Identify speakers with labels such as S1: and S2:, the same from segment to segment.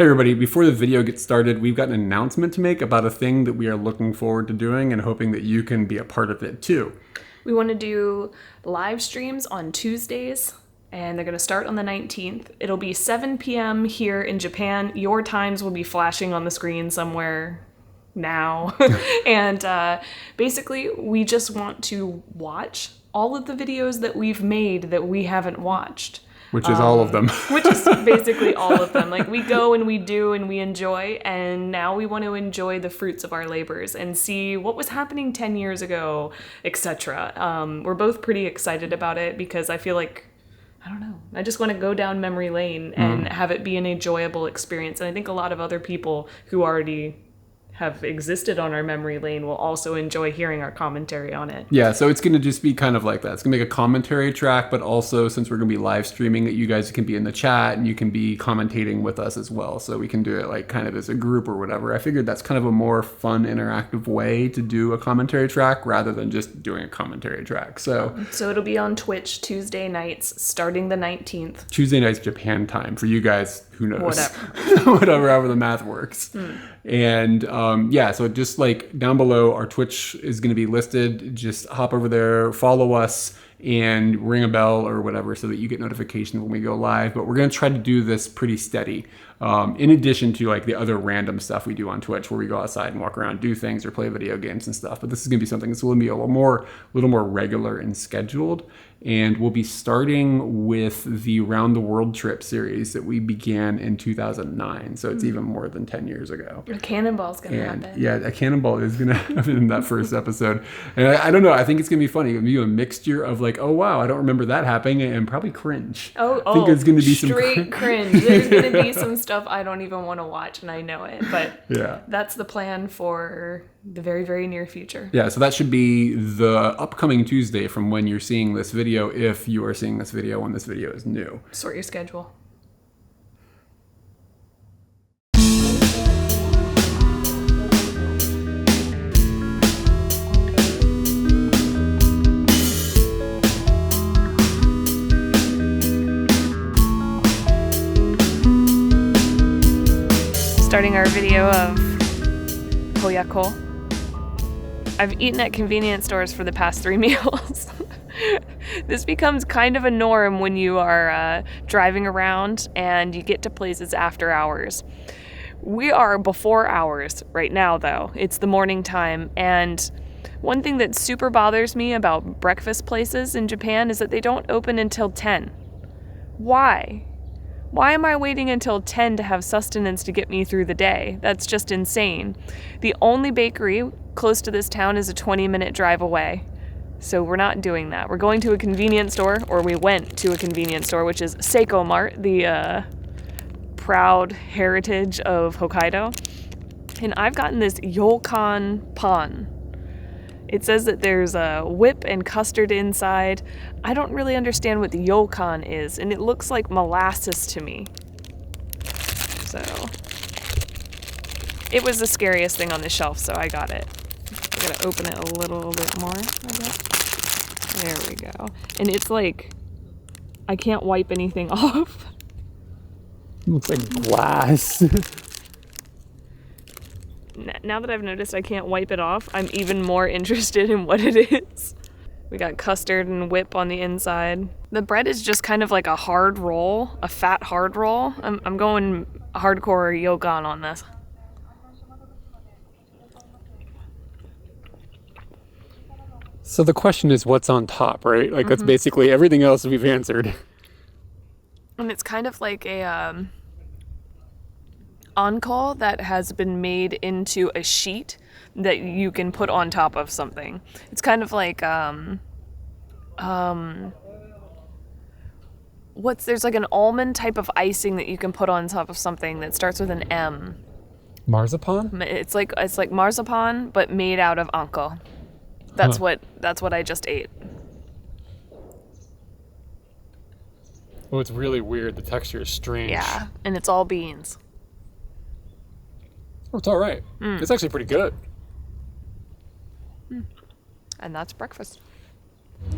S1: Hey everybody, before the video gets started, we've got an announcement to make about a thing that we are looking forward to doing and hoping that you can be a part of it too.
S2: We want to do live streams on Tuesdays, and they're going to start on the 19th. It'll be 7 p.m. here in Japan. Your times will be flashing on the screen somewhere now. And basically, we just want to watch all of the videos that we've made that we haven't watched.
S1: Which is all of them.
S2: Which is basically all of them. Like, we go and we do and we enjoy, and now we want to enjoy the fruits of our labors and see what was happening 10 years ago, etc. We're both pretty excited about it because I feel like, I don't know, I just want to go down memory lane and have it be an enjoyable experience. And I think a lot of other people who already have existed on our memory lane will also enjoy hearing our commentary on it.
S1: Yeah, so it's going to just be kind of like that. It's going to make a commentary track, but also since we're going to be live streaming it, you guys can be in the chat and you can be commentating with us as well. So we can do it like kind of as a group or whatever. I figured that's kind of a more fun, interactive way to do a commentary track rather than just doing a commentary track. So
S2: it'll be on Twitch Tuesday nights starting the 19th.
S1: Tuesday nights Japan time. For you guys, who knows?
S2: Whatever.
S1: Whatever, however the math works. And yeah, so just like down below, our Twitch is going to be listed. Just hop over there, follow us, and ring a bell or whatever so that you get notification when we go live. But we're going to try to do this pretty steady. In addition to like the other random stuff we do on Twitch where we go outside and walk around, do things or play video games and stuff. But this is going to be something that's going to be a little more regular and scheduled. And we'll be starting with the Round the World Trip series that we began in 2009. So it's even more than 10 years ago.
S2: A cannonball's going to happen.
S1: Yeah, a cannonball is going to happen in that first episode. And I don't know, I think it's going to be funny. It'll be a mixture of like, oh, wow, I don't remember that happening, and probably cringe.
S2: I
S1: think it's going to be
S2: straight cringe. There's going to be some stuff I don't even want to watch, and I know it. But yeah, that's the plan for the very, very near future.
S1: Yeah, so that should be the upcoming Tuesday from when you're seeing this video, if you are seeing this video when this video is new.
S2: Sort your schedule. Starting our video of Toyako. I've eaten at convenience stores for the past 3 meals. This becomes kind of a norm when you are driving around and you get to places after hours. We are before hours right now, though. It's the morning time, and one thing that super bothers me about breakfast places in Japan is that they don't open until 10. Why? Why am I waiting until 10 to have sustenance to get me through the day? That's just insane. The only bakery close to this town is a 20-minute drive away. So we're not doing that. We're going to a convenience store, or we went to a convenience store, which is Seiko Mart, the proud heritage of Hokkaido. And I've gotten this Yokan pan. It says that there's a whip and custard inside. I don't really understand what the yokan is, and it looks like molasses to me. So, it was the scariest thing on the shelf, so I got it. I gotta open it a little bit more, I guess. There we go. And it's like, I can't wipe anything off.
S1: It looks like glass.
S2: Now that I've noticed I can't wipe it off, I'm even more interested in what it is. We got custard and whip on the inside. The bread is just kind of like a hard roll, a fat hard roll. I'm going hardcore yogan on this.
S1: So the question is what's on top, right? Like that's basically everything else we've answered.
S2: And it's kind of like a on-call that has been made into a sheet that you can put on top of something. It's kind of like there's like an almond type of icing that you can put on top of something that starts with an M.
S1: Marzipan?
S2: It's like marzipan but made out of anko. That's what I just ate.
S1: Oh, it's really weird. The texture is strange.
S2: Yeah, and it's all beans.
S1: Oh, it's all right. It's actually pretty good.
S2: And that's breakfast.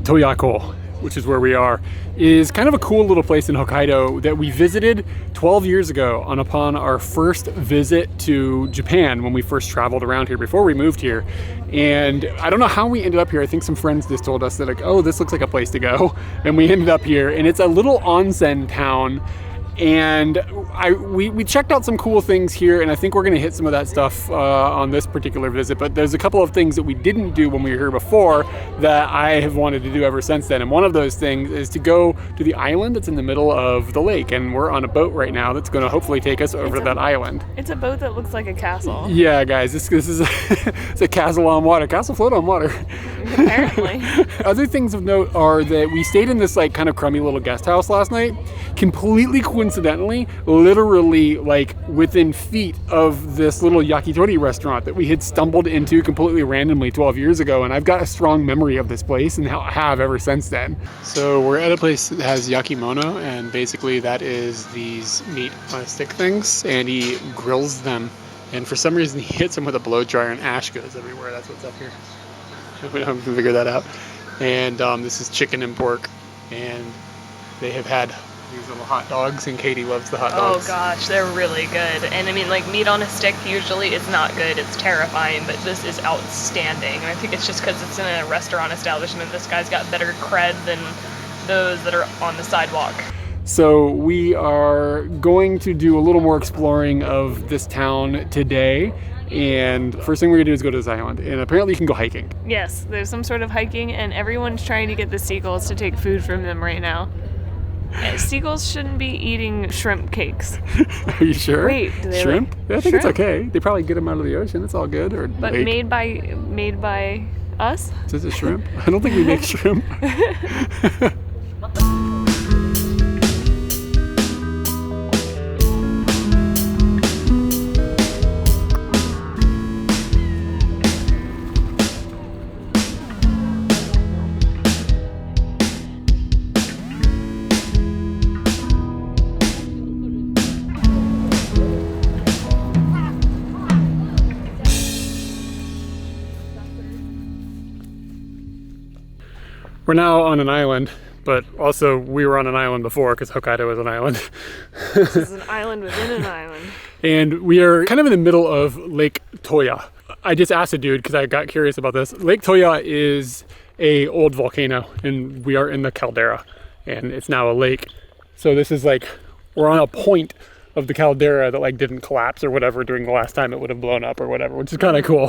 S1: Toyako, which is where we are, is kind of a cool little place in Hokkaido that we visited 12 years ago upon our first visit to Japan when we first traveled around here before we moved here. And I don't know how we ended up here. I think some friends just told us that like, oh, this looks like a place to go. And we ended up here, and it's a little onsen town. And we checked out some cool things here, and I think we're going to hit some of that stuff on this particular visit. But there's a couple of things that we didn't do when we were here before that I have wanted to do ever since then. And one of those things is to go to the island that's in the middle of the lake. And we're on a boat right now that's going to hopefully take us over that island.
S2: It's a boat that looks like a castle.
S1: Yeah, guys, this is it's a castle on water. Castle float on water.
S2: Apparently.
S1: Other things of note are that we stayed in this like kind of crummy little guest house last night, completely coincidentally, literally like within feet of this little yakitori restaurant that we had stumbled into completely randomly 12 years ago. And I've got a strong memory of this place and have ever since then. So we're at a place that has yakimono, and basically that is these meat on a stick things, and he grills them. And for some reason he hits them with a blow dryer and ash goes everywhere. That's what's up here. We don't have to figure that out. And this is chicken and pork, and they have had these little hot dogs, and Katie loves the hot dogs.
S2: Oh gosh, they're really good. And I mean, like, meat on a stick usually is not good, it's terrifying, but this is outstanding. And I think it's just because it's in a restaurant establishment. This guy's got better cred than those that are on the sidewalk.
S1: So we are going to do a little more exploring of this town today. And first thing we're gonna do is go to this island, and apparently you can go hiking.
S2: Yes, there's some sort of hiking, and everyone's trying to get the seagulls to take food from them right now. Seagulls shouldn't be eating shrimp cakes.
S1: Are you sure?
S2: Wait, do they
S1: shrimp?
S2: like
S1: I think
S2: shrimp?
S1: It's okay. They probably get them out of the ocean. It's all good. Or
S2: but
S1: lake.
S2: made by us?
S1: Is it shrimp? I don't think we make shrimp. We're now on an island, but also we were on an island before because Hokkaido is an island.
S2: This is an island within an island.
S1: And we are kind of in the middle of Lake Toya. I just asked a dude because I got curious about this. Lake Toya is a old volcano, and we are in the caldera, and it's now a lake. So this is like, we're on a point of the caldera that like didn't collapse or whatever during the last time it would have blown up or whatever, which is kind of cool.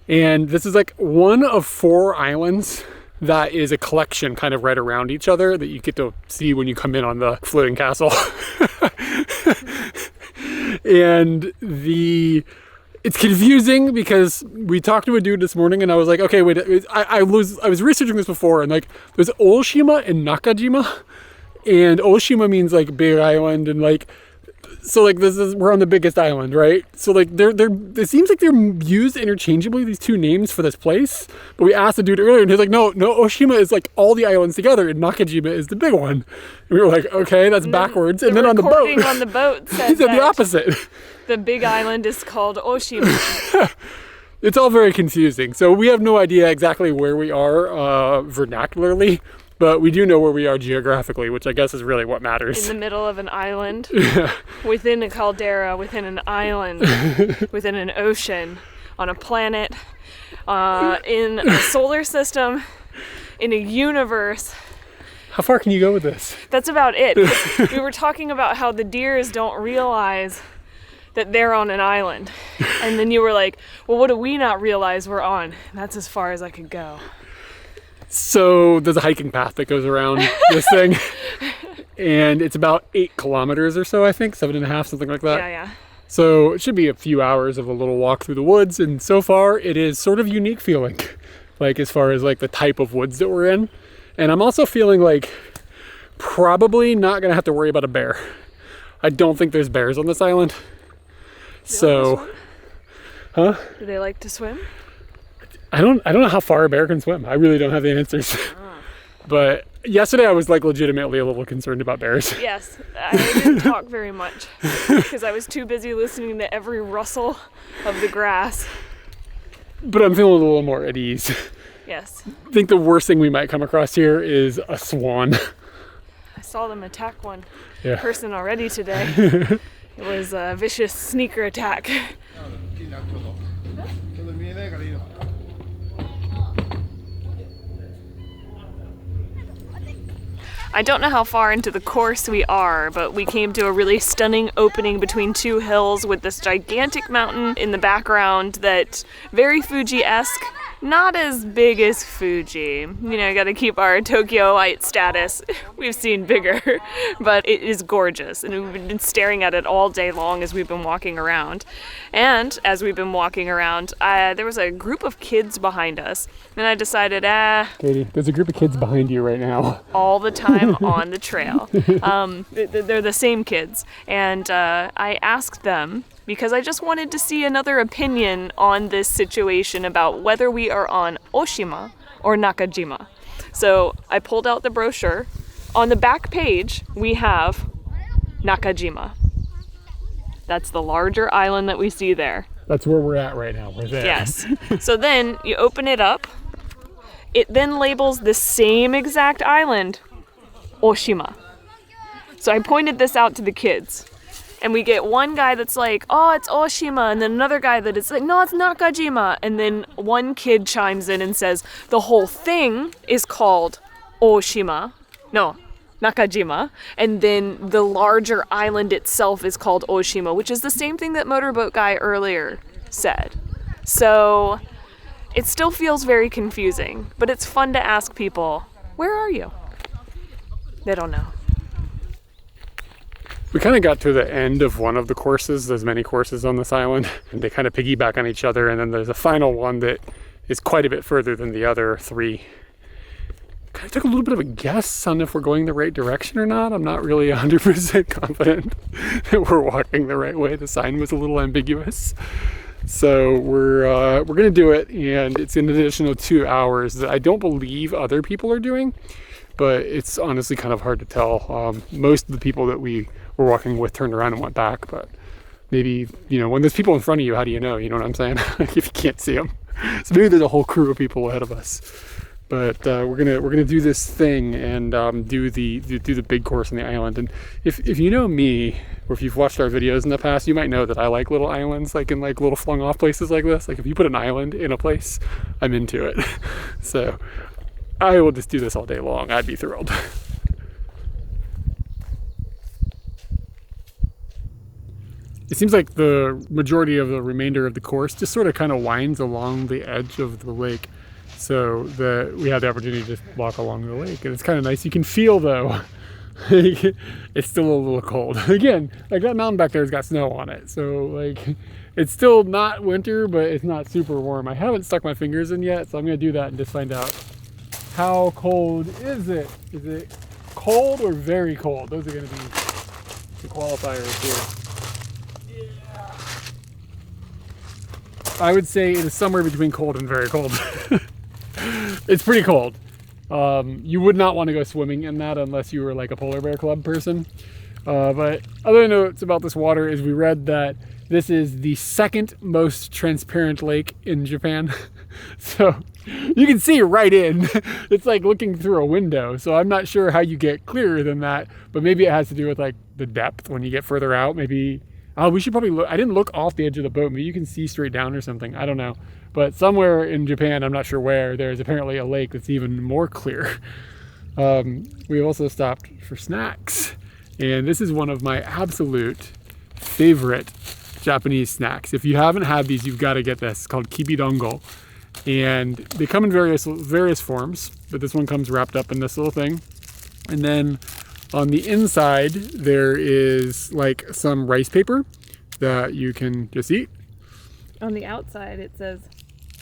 S1: And this is like one of 4 islands that is a collection kind of right around each other that you get to see when you come in on the floating castle. And it's confusing because we talked to a dude this morning, and I was like, okay, wait, I was researching this before, and like there's Oshima and Nakajima, and Oshima means like big island, and like, so like we're on the biggest island, right? So like it seems like they're used interchangeably, these two names for this place. But we asked the dude earlier, and he's like, no, Oshima is like all the islands together, and Nakajima is the big one. And we were like, okay, that's backwards. And then on the boat
S2: said
S1: the opposite.
S2: The big island is called Oshima.
S1: It's all very confusing. So we have no idea exactly where we are vernacularly, but we do know where we are geographically, which I guess is really what matters.
S2: In the middle of an island, within a caldera, within an island, within an ocean, on a planet, in a solar system, in a universe.
S1: How far can you go with this?
S2: That's about it. We were talking about how the deers don't realize that they're on an island. And then you were like, well, what do we not realize we're on? And that's as far as I could go.
S1: So there's a hiking path that goes around this thing, and it's about 8 kilometers or so, I think, 7.5, something like that.
S2: Yeah.
S1: So it should be a few hours of a little walk through the woods, and so far it is sort of unique feeling, like as far as like the type of woods that we're in. And I'm also feeling like probably not gonna have to worry about a bear. I don't think there's bears on this island. So, huh?
S2: Do they like to swim?
S1: I don't know how far a bear can swim. I really don't have the answers. But yesterday I was like legitimately a little concerned about bears.
S2: Yes, I didn't talk very much because I was too busy listening to every rustle of the grass.
S1: But I'm feeling a little more at ease.
S2: Yes.
S1: I think the worst thing we might come across here is a swan.
S2: I saw them attack one
S1: Yeah.
S2: person already today. It was a vicious sneaker attack. I don't know how far into the course we are, but we came to a really stunning opening between two hills with this gigantic mountain in the background that very Fuji-esque. Not as big as Fuji. You know, gotta keep our Tokyoite status. We've seen bigger, but it is gorgeous. And we've been staring at it all day long as we've been walking around. And as we've been walking around, there was a group of kids behind us. And I decided,
S1: Katie, there's a group of kids behind you right now.
S2: all the time on the trail. They're the same kids. And I asked them, because I just wanted to see another opinion on this situation about whether we are on Oshima or Nakajima. So I pulled out the brochure. On the back page, we have Nakajima. That's the larger island that we see there.
S1: That's where we're at right now. We're there.
S2: Yes. So then you open it up. It then labels the same exact island, Oshima. So I pointed this out to the kids. And we get one guy that's like, oh, it's Oshima, and then another guy that is like, no, it's Nakajima. And then one kid chimes in and says, the whole thing is called Oshima. No, Nakajima. And then the larger island itself is called Oshima, which is the same thing that Motorboat Guy earlier said. So it still feels very confusing, but it's fun to ask people, where are you? They don't know.
S1: We kind of got to the end of one of the courses. There's many courses on this island, and they kind of piggyback on each other. And then there's a final one that is quite a bit further than the other three. Kind of took a little bit of a guess on if we're going the right direction or not. I'm not really 100% confident that we're walking the right way. The sign was a little ambiguous. So we're gonna do it, and it's an additional 2 hours that I don't believe other people are doing, but it's honestly kind of hard to tell. Most of the people that we were walking with turned around and went back, but maybe, you know, when there's people in front of you, how do you know? You know what I'm saying? If you can't see them. So maybe there's a whole crew of people ahead of us. But we're gonna do this thing and do the big course on the island. And if you know me, or if you've watched our videos in the past, you might know that I like little islands, like in like little flung off places like this. Like if you put an island in a place, I'm into it. So I will just do this all day long. I'd be thrilled. It seems like the majority of the remainder of the course just sort of kind of winds along the edge of the lake, so that we have the opportunity to just walk along the lake. And it's kind of nice. You can feel, though, it's still a little cold. Again, like that mountain back there has got snow on it, so like it's still not winter, but it's not super warm. I haven't stuck my fingers in yet, so I'm gonna do that and just find out how cold is it. Is it cold or very cold? Those are gonna be the qualifiers here. I would say it is somewhere between cold and very cold. It's pretty cold. You would not want to go swimming in that unless you were like a polar bear club person. But other notes about this water is we read that this is the second most transparent lake in Japan. So you can see right in. It's like looking through a window. So I'm not sure how you get clearer than that, but maybe it has to do with like the depth when you get further out. Maybe, oh, we should probably look. I didn't look off the edge of the boat. Maybe you can see straight down or something. I don't know. But somewhere in Japan, I'm not sure where, there's apparently a lake that's even more clear. We also stopped for snacks. And this is one of my absolute favorite Japanese snacks. If you haven't had these, you've got to get this. It's called kibidongo. And they come in various forms, but this one comes wrapped up in this little thing. And then on the inside, there is like some rice paper that you can just eat.
S2: On the outside, it says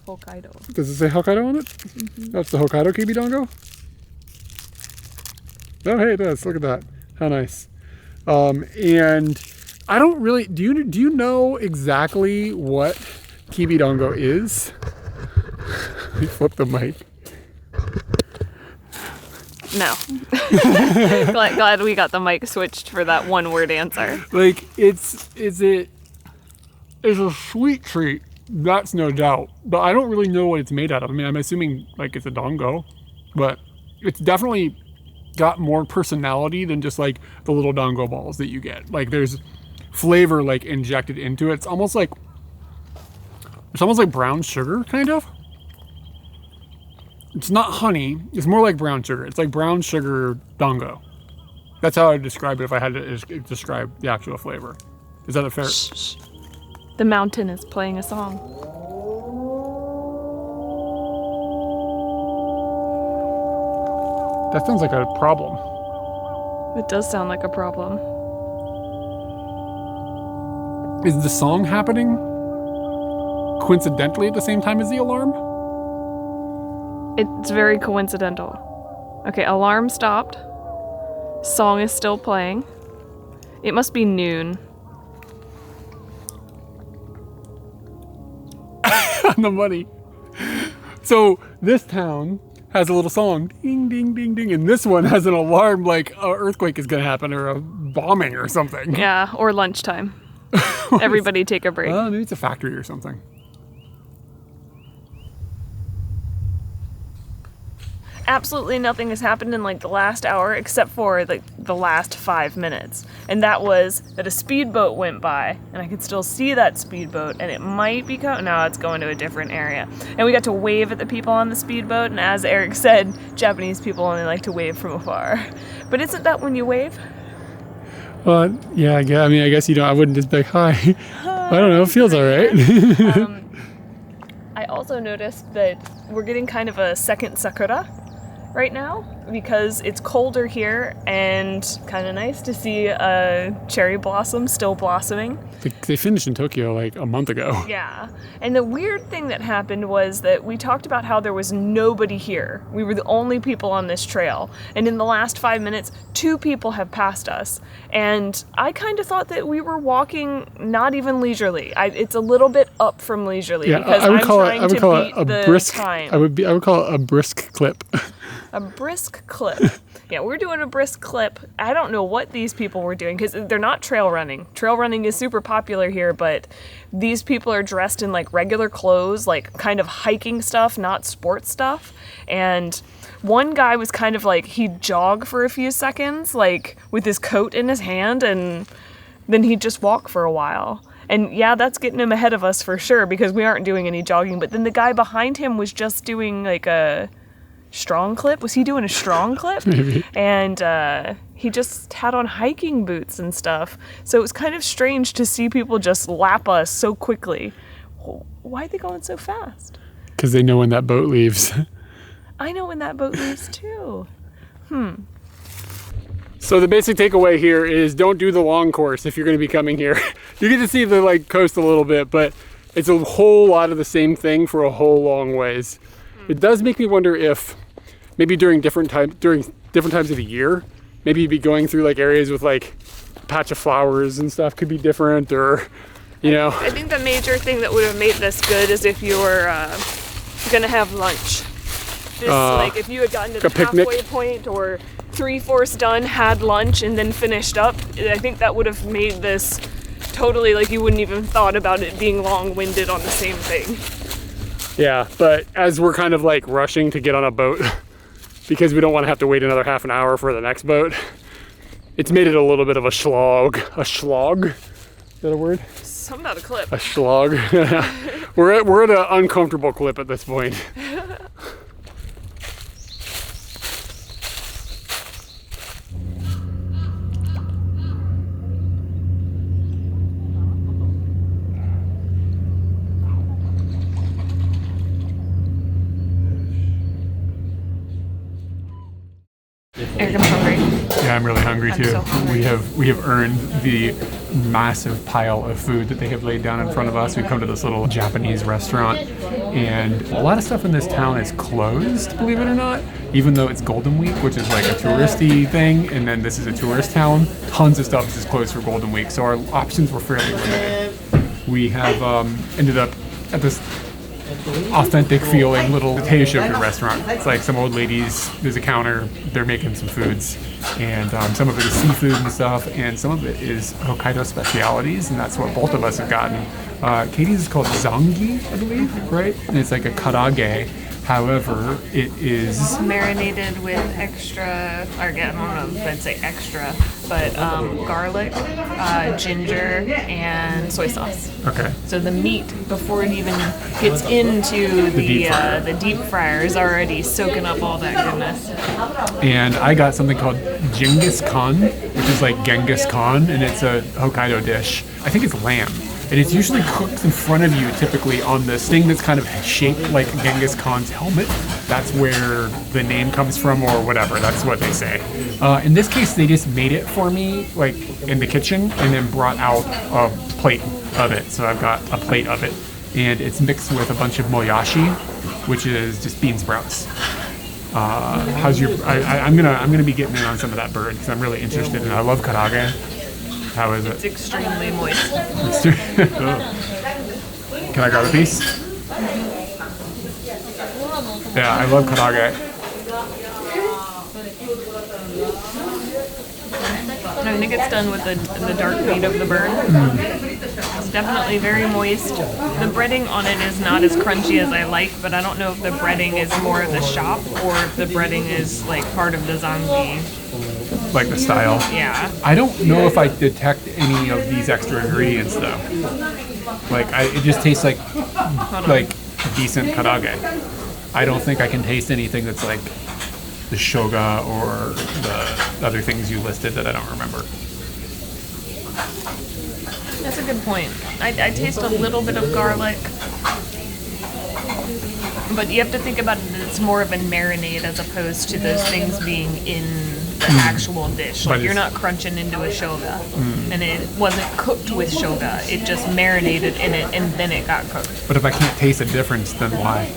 S2: Hokkaido.
S1: Does it say Hokkaido on it? Mm-hmm. That's the Hokkaido kibidongo? Oh, hey, it does. Look at that. How nice. And I don't really... Do you know exactly what kibidongo is? Let me flip the mic.
S2: No. glad we got the mic switched for that one word answer.
S1: Like, it's a sweet treat That's no doubt. But I don't really know what it's made out of. I mean, I'm assuming like it's a dango, but it's definitely got more personality than just like the little dango balls that you get. Like there's flavor like injected into it. It's almost like brown sugar, kind of. It's not honey. It's more like brown sugar. It's like brown sugar dango. That's how I would describe it if I had to describe the actual flavor. Is that a fair?
S2: Shh. The mountain is playing a song.
S1: That sounds like a problem.
S2: It does sound like a problem.
S1: Is the song happening coincidentally at the same time as the alarm?
S2: It's very coincidental. Okay, alarm stopped. Song is still playing. It must be noon.
S1: On the money. So this town has a little song, ding, ding, ding, ding, and this one has an alarm like an earthquake is going to happen or a bombing or something.
S2: Yeah, or lunchtime. Everybody take a break.
S1: Maybe it's a factory or something.
S2: Absolutely nothing has happened in like the last hour except for like the last 5 minutes. And that was that a speedboat went by and I could still see that speedboat and it might be no, it's going to a different area. And we got to wave at the people on the speedboat, and as Eric said, Japanese people only like to wave from afar. But isn't that when you wave?
S1: Yeah, I guess you don't. I wouldn't just be like, hi. I don't know, it feels all right.
S2: I also noticed that we're getting kind of a second sakura right now because it's colder here and kind of nice to see a cherry blossom still blossoming.
S1: They finished in Tokyo like a month ago.
S2: Yeah. And the weird thing that happened was that we talked about how there was nobody here. We were the only people on this trail. And in the last 5 minutes, 2 people have passed us. And I kind of thought that we were walking not even leisurely. It's a little bit up from leisurely because I'm trying to beat the time.
S1: I would call it a brisk clip.
S2: A brisk clip. Yeah, we're doing a brisk clip. I don't know what these people were doing because they're not trail running. Trail running is super popular here, but these people are dressed in like regular clothes, like kind of hiking stuff, not sports stuff. And one guy was kind of like, he'd jog for a few seconds, like with his coat in his hand, and then he'd just walk for a while. And yeah, that's getting him ahead of us for sure because we aren't doing any jogging. But then the guy behind him was just doing like a strong clip. Was he doing a strong clip?
S1: Maybe.
S2: And he just had on hiking boots and stuff. So it was kind of strange to see people just lap us so quickly. Why are they going so fast?
S1: Because they know when that boat leaves.
S2: I know when that boat leaves too.
S1: So the basic takeaway here is don't do the long course if you're going to be coming here. You get to see the like coast a little bit, but it's a whole lot of the same thing for a whole long ways. It does make me wonder if maybe during different times of the year, maybe you'd be going through like areas with like a patch of flowers and stuff could be different, or you know.
S2: I think the major thing that would have made this good is if you were gonna have lunch. Like if you had gotten to the halfway point or 3/4 done, had lunch, and then finished up, I think that would have made this totally like you wouldn't even thought about it being long-winded on the same thing.
S1: Yeah, but as we're kind of like rushing to get on a boat because we don't want to have to wait another half an hour for the next boat, it's made it a little bit of a slog. A slog? Is that a word?
S2: Something about a clip.
S1: A slog. We're at an uncomfortable clip at this point.
S2: Eric, I'm hungry.
S1: Yeah, I'm really hungry too.
S2: So hungry.
S1: We have earned the massive pile of food that they have laid down in front of us. We've come to this little Japanese restaurant, and a lot of stuff in this town is closed, believe it or not, even though it's Golden Week, which is like a touristy thing, and then this is a tourist town. Tons of stuff is closed for Golden Week, so our options were fairly limited. We have ended up at this authentic feeling little teishoku restaurant. It's like some old ladies, there's a counter, they're making some foods, and some of it is seafood and stuff, and some of it is Hokkaido specialities, and that's what both of us have gotten. Katie's is called zangi, I believe, right? And it's like a karage. However, it is
S2: marinated with extra, or I don't know if I'd say extra, but garlic, ginger, and soy sauce.
S1: Okay.
S2: So the meat, before it even gets into the deep fryer, is already soaking up all that goodness.
S1: And I got something called Genghis Khan, which is like Genghis Khan, and it's a Hokkaido dish. I think it's lamb. And it's usually cooked in front of you, typically on this thing that's kind of shaped like Genghis Khan's helmet. That's where the name comes from, or whatever. That's what they say. In this case, they just made it for me, like in the kitchen, and then brought out a plate of it. So I've got a plate of it, and it's mixed with a bunch of moyashi, which is just bean sprouts. How's your? I'm gonna be getting in on some of that bird because I'm really interested in it. I love karage. How is it?
S2: It's extremely moist.
S1: Can I grab a piece? Yeah, I love karage.
S2: I think it's done with the dark meat of the bird. It's definitely very moist. The breading on it is not as crunchy as I like, but I don't know if the breading is more of the shop or if the breading is like part of the zangi.
S1: Like the style?
S2: Yeah.
S1: I don't know if I detect any of these extra ingredients though. Like it just tastes like decent karage. I don't think I can taste anything that's like the shoga or the other things you listed that I don't remember.
S2: That's a good point. I taste a little bit of garlic, but you have to think about it that it's more of a marinade as opposed to those things being in the actual dish. Like you're not crunching into a shoga, and it wasn't cooked with shoga. It just marinated in it, and then it got cooked.
S1: But if I can't taste a difference, then why?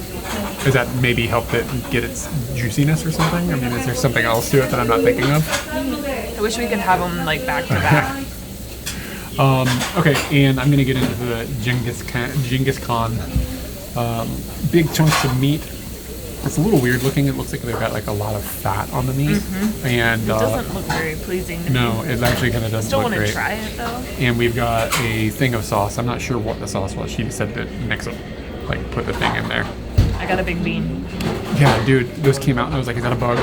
S1: Does that maybe help it get its juiciness or something? I mean, is there something else to it that I'm not thinking of?
S2: I wish we could have them like back to back.
S1: Okay, and I'm gonna get into the Genghis Khan. Big chunks of meat. It's a little weird looking. It looks like they've got like a lot of fat on the meat, and
S2: it doesn't look very pleasing to me.
S1: No, it actually kind of doesn't
S2: Still
S1: look great.
S2: want to try it though.
S1: And we've got a thing of sauce. I'm not sure what the sauce was. She said to mix it, like put the thing in there.
S2: I got a big bean.
S1: Yeah, dude, those came out and I was like, is that a bug?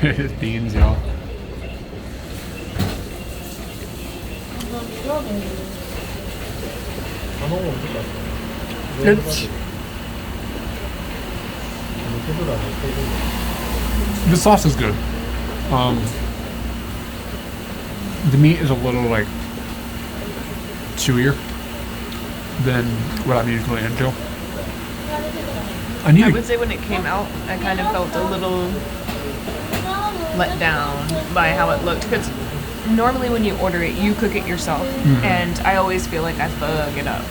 S1: It's beans, y'all. The sauce is good. The meat is a little like chewier than what I'm usually into.
S2: I would say when it came out, I kind of felt a little let down by how it looked, because normally when you order it, you cook it yourself, and I always feel like I thug it up.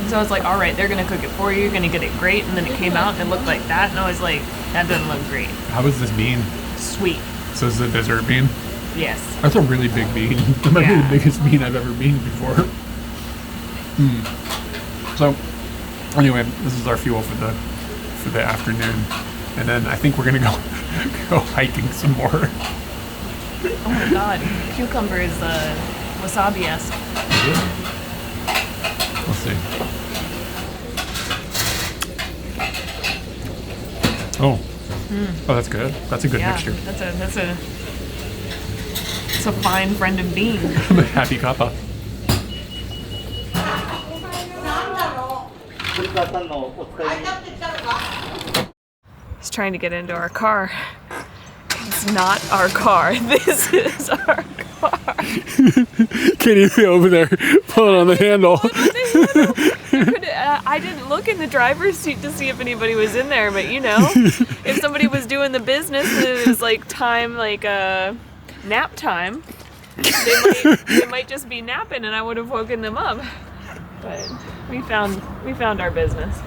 S2: So I was like, all right, they're going to cook it for you, you're going to get it great, and then it came out and it looked like that, and I was like, that doesn't look great.
S1: How is this bean?
S2: Sweet.
S1: So this is a dessert bean?
S2: Yes.
S1: That's a really big bean. That might be the biggest bean I've ever beaned before. So, anyway, this is our fuel for the afternoon, and then I think we're gonna go hiking some more.
S2: Oh my god, cucumber is wasabi-esque.
S1: We'll see. Oh, that's good. That's a good mixture.
S2: That's a fine friend of bean.
S1: I'm a happy kappa.
S2: He's trying to get into our car. It's not our car. This is our car.
S1: Can't be over there pulling on the handle.
S2: I didn't look in the driver's seat to see if anybody was in there, but you know, if somebody was doing the business and it was like time, like nap time, they might just be napping and I would have woken them up. But we found our business.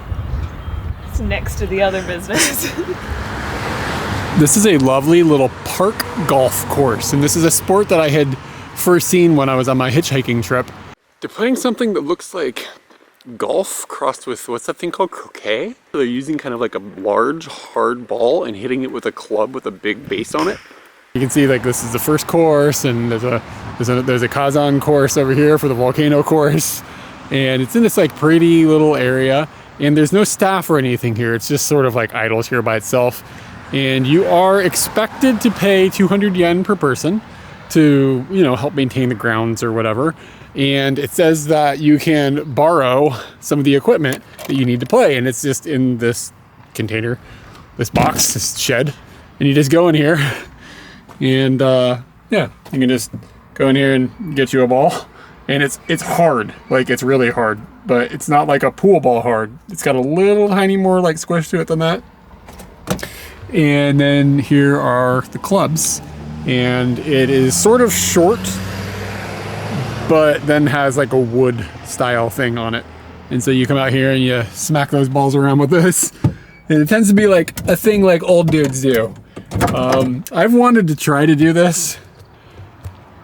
S2: It's next to the other business.
S1: This is a lovely little park golf course, and this is a sport that I had first seen when I was on my hitchhiking trip. They're playing something that looks like golf crossed with, what's that thing called, croquet? They're using kind of like a large hard ball and hitting it with a club with a big base on it. You can see like this is the first course, and there's a Kazan course over here for the volcano course, and it's in this like pretty little area, and there's no staff or anything here. It's just sort of like idles here by itself, and you are expected to pay 200 yen per person to, you know, help maintain the grounds or whatever. And it says that you can borrow some of the equipment that you need to play, and it's just in this container, this box, this shed, and you just go in here and yeah, you can just go in here and get you a ball. And it's hard, like it's really hard, but it's not like a pool ball hard. It's got a little tiny more like squish to it than that. And then here are the clubs, and it is sort of short, but then has like a wood style thing on it. And so you come out here and you smack those balls around with this. And it tends to be like a thing like old dudes do. I've wanted to try to do this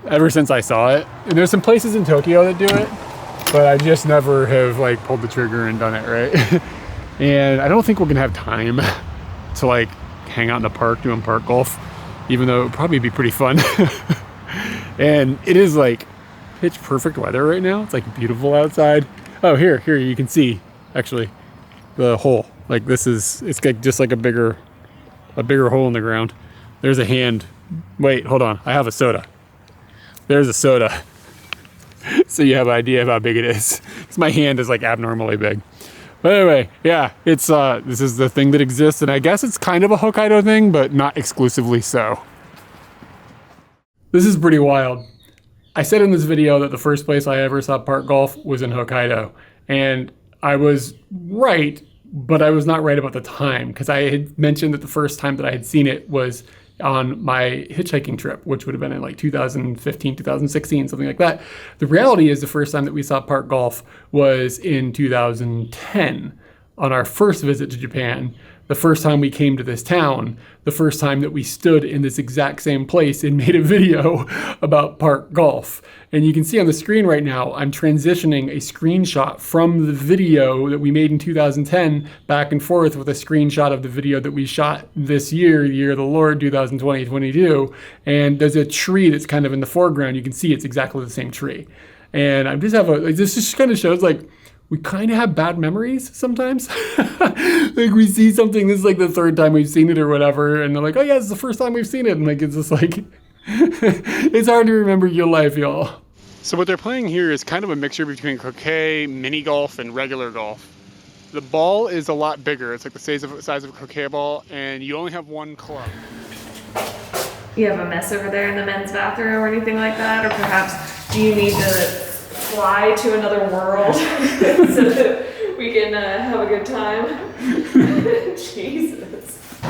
S1: ever since I saw it. And there's some places in Tokyo that do it, but I just never have like pulled the trigger and done it, right? And I don't think we're gonna have time to like hang out in the park doing park golf, even though it would probably be pretty fun. And it is like pitch perfect weather right now. It's like beautiful outside. Oh, here you can see actually the hole. Like this is, it's like just like a bigger hole in the ground. There's a hand. Wait, hold on. I have a soda. There's a soda. So you have an idea of how big it is. Because my hand is like abnormally big. But anyway, yeah, it's this is the thing that exists, and I guess it's kind of a Hokkaido thing, but not exclusively so. This is pretty wild. I said in this video that the first place I ever saw park golf was in Hokkaido, and I was right, but I was not right about the time, because I had mentioned that the first time that I had seen it was on my hitchhiking trip, which would have been in like 2015, 2016, something like that. The reality is the first time that we saw park golf was in 2010 on our first visit to Japan. The first time we came to this town, the first time that we stood in this exact same place and made a video about park golf. And you can see on the screen right now, I'm transitioning a screenshot from the video that we made in 2010 back and forth with a screenshot of the video that we shot this year, the year of the Lord, 2020-22. And there's a tree that's kind of in the foreground. You can see it's exactly the same tree. And I just have this just kind of shows like, we kind of have bad memories sometimes. Like we see something, this is like the third time we've seen it or whatever, and they're like, oh yeah, it's the first time we've seen it. And like, it's just like, it's hard to remember your life, y'all. So what they're playing here is kind of a mixture between croquet, mini golf, and regular golf. The ball is a lot bigger. It's like the size of a croquet ball, and you only have one club.
S2: You have a mess over there in the men's bathroom or anything like that? Or perhaps do you need to fly to another world so that we can have a good time? Jesus.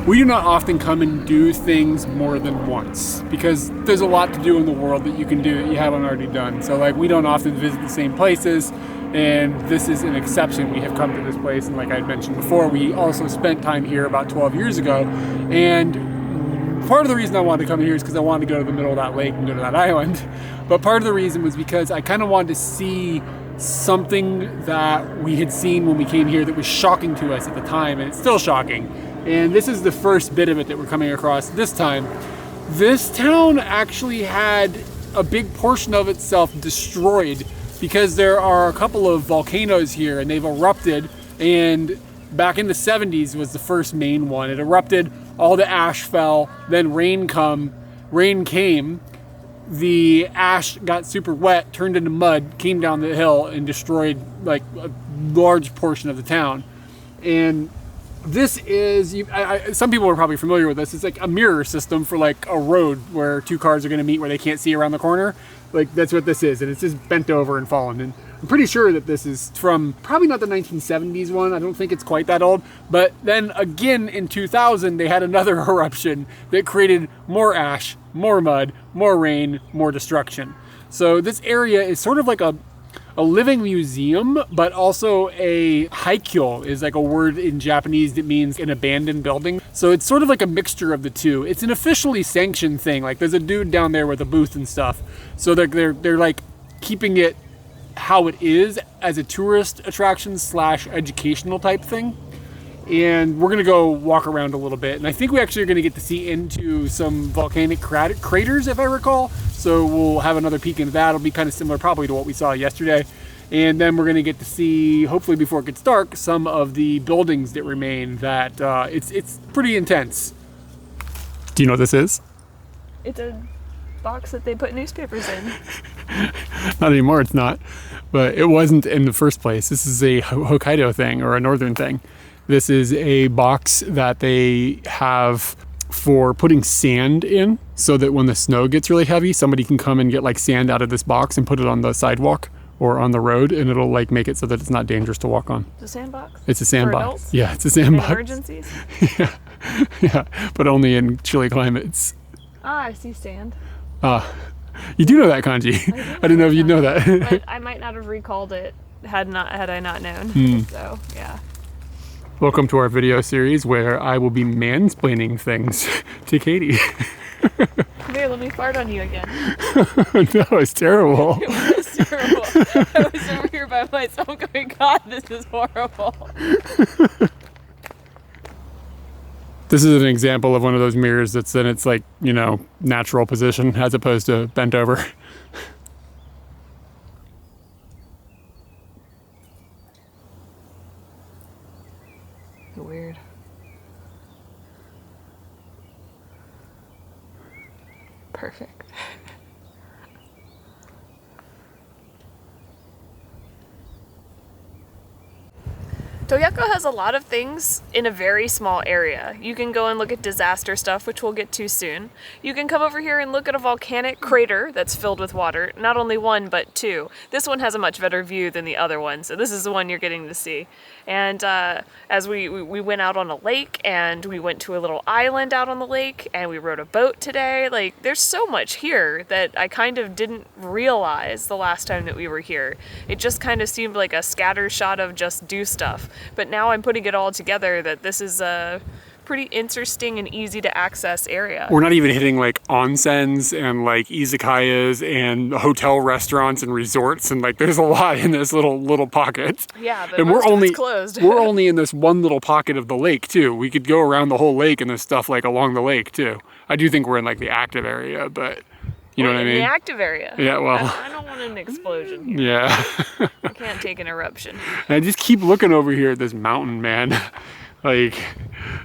S1: We do not often come and do things more than once because there's a lot to do in the world that you can do that you haven't already done. So like we don't often visit the same places, and this is an exception. We have come to this place, and like I mentioned before, we also spent time here about 12 years ago, and part of the reason I wanted to come here is because I wanted to go to the middle of that lake and go to that island. But part of the reason was because I kind of wanted to see something that we had seen when we came here that was shocking to us at the time, and it's still shocking. And this is the first bit of it that we're coming across this time. This town actually had a big portion of itself destroyed because there are a couple of volcanoes here and they've erupted, and back in the 70s was the first main one. It erupted, all the ash fell, then rain came, the ash got super wet, turned into mud, came down the hill and destroyed like a large portion of the town. And this is, some people are probably familiar with this, it's like a mirror system for like a road where two cars are gonna meet where they can't see around the corner. Like that's what this is, and it's just bent over and fallen. And I'm pretty sure that this is from probably not the 1970s one. I don't think it's quite that old. But then again in 2000, they had another eruption that created more ash, more mud, more rain, more destruction. So this area is sort of like a a living museum, but also a haikyo is like a word in Japanese that means an abandoned building. So it's sort of like a mixture of the two. It's an officially sanctioned thing. Like there's a dude down there with a booth and stuff. So they're like keeping it how it is as a tourist attraction / educational type thing. And we're gonna go walk around a little bit. And I think we actually are gonna get to see into some volcanic craters, if I recall. So we'll have another peek into that. It'll be kind of similar probably to what we saw yesterday. And then we're gonna get to see, hopefully before it gets dark, some of the buildings that remain that it's pretty intense. Do you know what this is?
S2: It's a box that they put newspapers in.
S1: Not anymore, it's not. But it wasn't in the first place. This is a Hokkaido thing or a northern thing. This is a box that they have for putting sand in so that when the snow gets really heavy, somebody can come and get like sand out of this box and put it on the sidewalk or on the road, and it'll like make it so that it's not dangerous to walk on.
S2: It's a sandbox?
S1: It's a sandbox.
S2: For adults?
S1: Yeah, it's a sandbox.
S2: In emergencies?
S1: Yeah, but only in chilly climates.
S2: Ah, I see sand.
S1: You do know that kanji. I didn't know if you'd know that.
S2: But I might not have recalled it had I not known. So, yeah.
S1: Welcome to our video series where I will be mansplaining things to Katie.
S2: Here, let me fart on you again.
S1: No, it's terrible.
S2: It was terrible. I was over here by myself going, God, this is horrible.
S1: This is an example of one of those mirrors that's in its like, you know, natural position as opposed to bent over.
S2: Weird. Perfect. Toyako has a lot of things in a very small area. You can go and look at disaster stuff, which we'll get to soon. You can come over here and look at a volcanic crater that's filled with water. Not only one, but two. This one has a much better view than the other one, so this is the one you're getting to see. And as we went out on a lake, and we went to a little island out on the lake, and we rode a boat today. Like, there's so much here that I kind of didn't realize the last time that we were here. It just kind of seemed like a scatter shot of just do stuff. But now I'm putting it all together that this is a pretty interesting and easy to access area.
S1: We're not even hitting like onsens and like izakayas and hotel restaurants and resorts, and like there's a lot in this little pocket.
S2: Yeah, but
S1: and
S2: most of it's closed.
S1: We're only in this one little pocket of the lake too. We could go around the whole lake and there's stuff like along the lake too. I do think we're in like the active area, but you know what I mean?
S2: The active area.
S1: Yeah, well.
S2: I don't want an explosion here.
S1: Yeah.
S2: I can't take an eruption.
S1: And I just keep looking over here at this mountain, man. Like,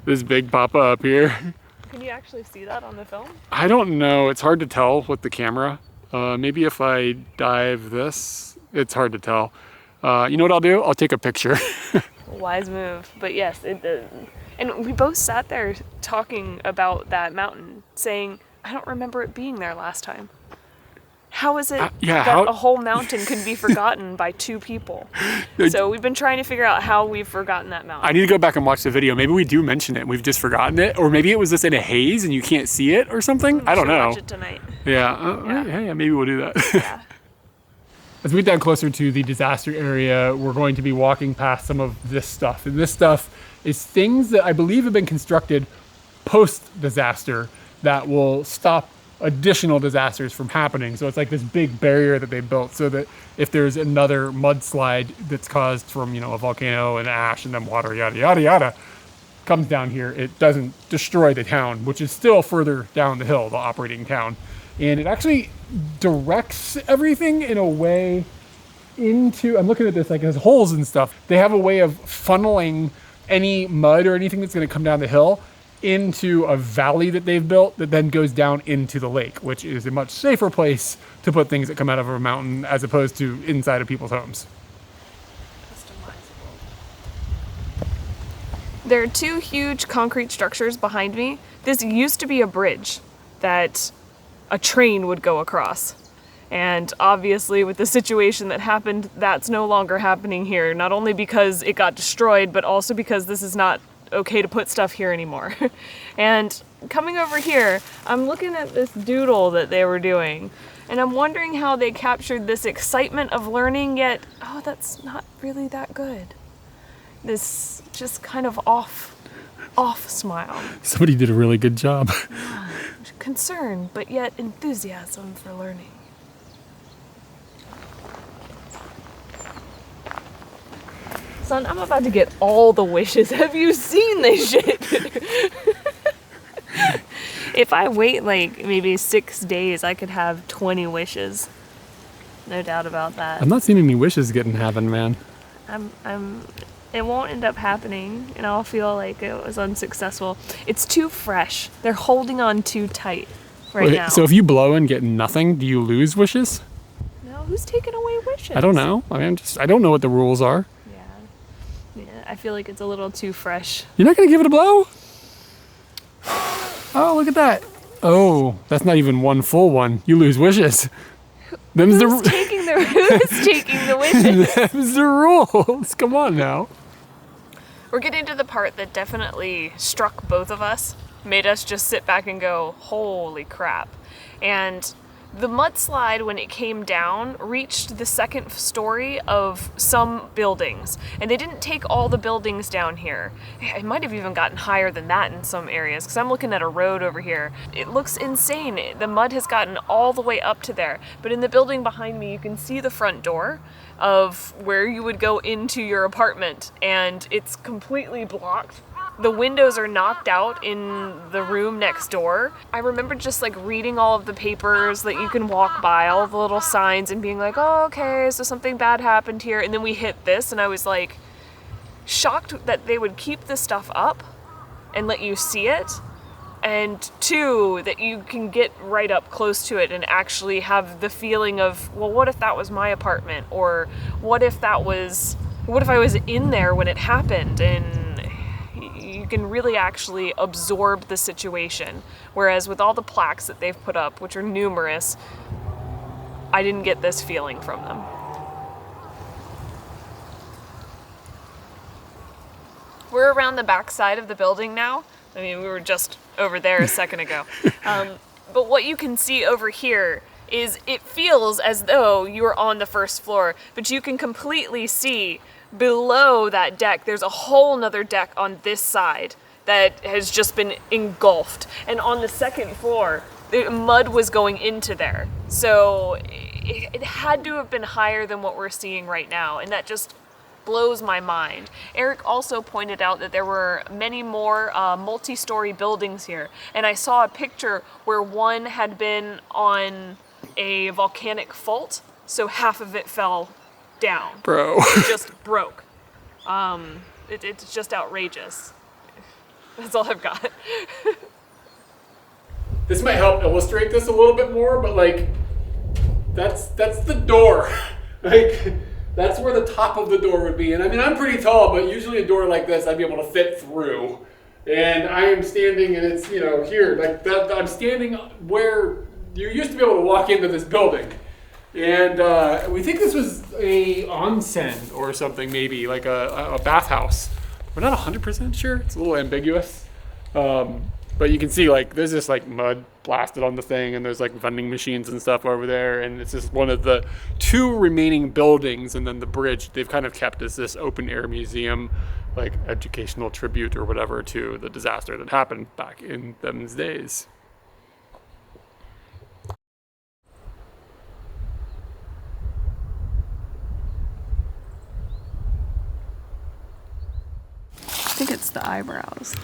S1: this big papa up here.
S2: Can you actually see that on the film?
S1: I don't know. It's hard to tell with the camera. Maybe if I dive this, it's hard to tell. You know what I'll do? I'll take a picture.
S2: Wise move. But yes, and we both sat there talking about that mountain, saying, I don't remember it being there last time. How is it that a whole mountain can be forgotten by two people? So we've been trying to figure out how we've forgotten that mountain.
S1: I need to go back and watch the video. Maybe we do mention it and we've just forgotten it. Or maybe it was just in a haze and you can't see it or something. I don't know.
S2: Watch it tonight.
S1: Yeah. Yeah, maybe we'll do that.
S2: Yeah.
S1: As we get down closer to the disaster area, we're going to be walking past some of this stuff. And this stuff is things that I believe have been constructed post-disaster that will stop additional disasters from happening. So it's like this big barrier that they built so that if there's another mudslide that's caused from, you know, a volcano and ash and then water, yada, yada, yada, comes down here, it doesn't destroy the town, which is still further down the hill, the operating town. And it actually directs everything in a way into, I'm looking at this, like it has holes and stuff. They have a way of funneling any mud or anything that's going to come down the hill into a valley that they've built that then goes down into the lake, which is a much safer place to put things that come out of a mountain as opposed to inside of people's homes.
S2: There are two huge concrete structures behind me. This used to be a bridge that a train would go across. And obviously with the situation that happened, that's no longer happening here. Not only because it got destroyed, but also because this is not okay to put stuff here anymore. And coming over here, I'm looking at this doodle that they were doing, and I'm wondering how they captured this excitement of learning, yet, oh, that's not really that good. This just kind of off smile.
S1: Somebody did a really good job.
S2: Concern, but yet enthusiasm for learning. Son, I'm about to get all the wishes. Have you seen this shit? If I wait like maybe 6 days, I could have 20 wishes. No doubt about that.
S1: I'm not seeing any wishes getting happened, man.
S2: It won't end up happening, and I'll feel like it was unsuccessful. It's too fresh. They're holding on too tight now.
S1: So if you blow and get nothing, do you lose wishes?
S2: No, who's taking away wishes?
S1: I don't know. I mean, I don't know what the rules are.
S2: Yeah, I feel like it's a little too fresh.
S1: You're not gonna give it a blow? Oh, look at that. Oh, that's not even one full one. You lose wishes.
S2: Who's taking the wishes?
S1: Them's the rules. Come on now.
S2: We're getting to the part that definitely struck both of us, made us just sit back and go, holy crap. And the mudslide, when it came down, reached the second story of some buildings. And they didn't take all the buildings down here. It might have even gotten higher than that in some areas, because I'm looking at a road over here. It looks insane. The mud has gotten all the way up to there. But in the building behind me, you can see the front door of where you would go into your apartment, and it's completely blocked. The windows are knocked out in the room next door. I remember just like reading all of the papers that you can walk by, all the little signs, and being like, oh, okay, so something bad happened here. And then we hit this, and I was like shocked that they would keep this stuff up and let you see it. And two, that you can get right up close to it and actually have the feeling of, well, what if that was my apartment? Or what if I was in there when it happened? And you can really actually absorb the situation. Whereas with all the plaques that they've put up, which are numerous, I didn't get this feeling from them. We're around the back side of the building now. I mean, we were just over there a second ago. But what you can see over here is it feels as though you are on the first floor, but you can completely see below that deck, there's a whole nother deck on this side that has just been engulfed. And on the second floor, the mud was going into there. So it had to have been higher than what we're seeing right now. And that just blows my mind. Eric also pointed out that there were many more multi-story buildings here. And I saw a picture where one had been on a volcanic fault, so half of it fell down.
S1: Bro.
S2: It just broke. It's just outrageous. That's all I've got.
S1: This might help illustrate this a little bit more, but like, that's the door. Like, that's where the top of the door would be. And I mean, I'm pretty tall, but usually a door like this, I'd be able to fit through. And I am standing, and it's, here, like that. I'm standing where you used to be able to walk into this building. And we think this was a onsen or something, maybe, like a bathhouse. We're not 100% sure. It's a little ambiguous. But you can see, like, there's just, like, mud blasted on the thing, and there's, like, vending machines and stuff over there, and it's just one of the 2 remaining buildings, and then the bridge they've kind of kept as this open-air museum, like, educational tribute or whatever to the disaster that happened back in them's days.
S2: I think it's the eyebrows.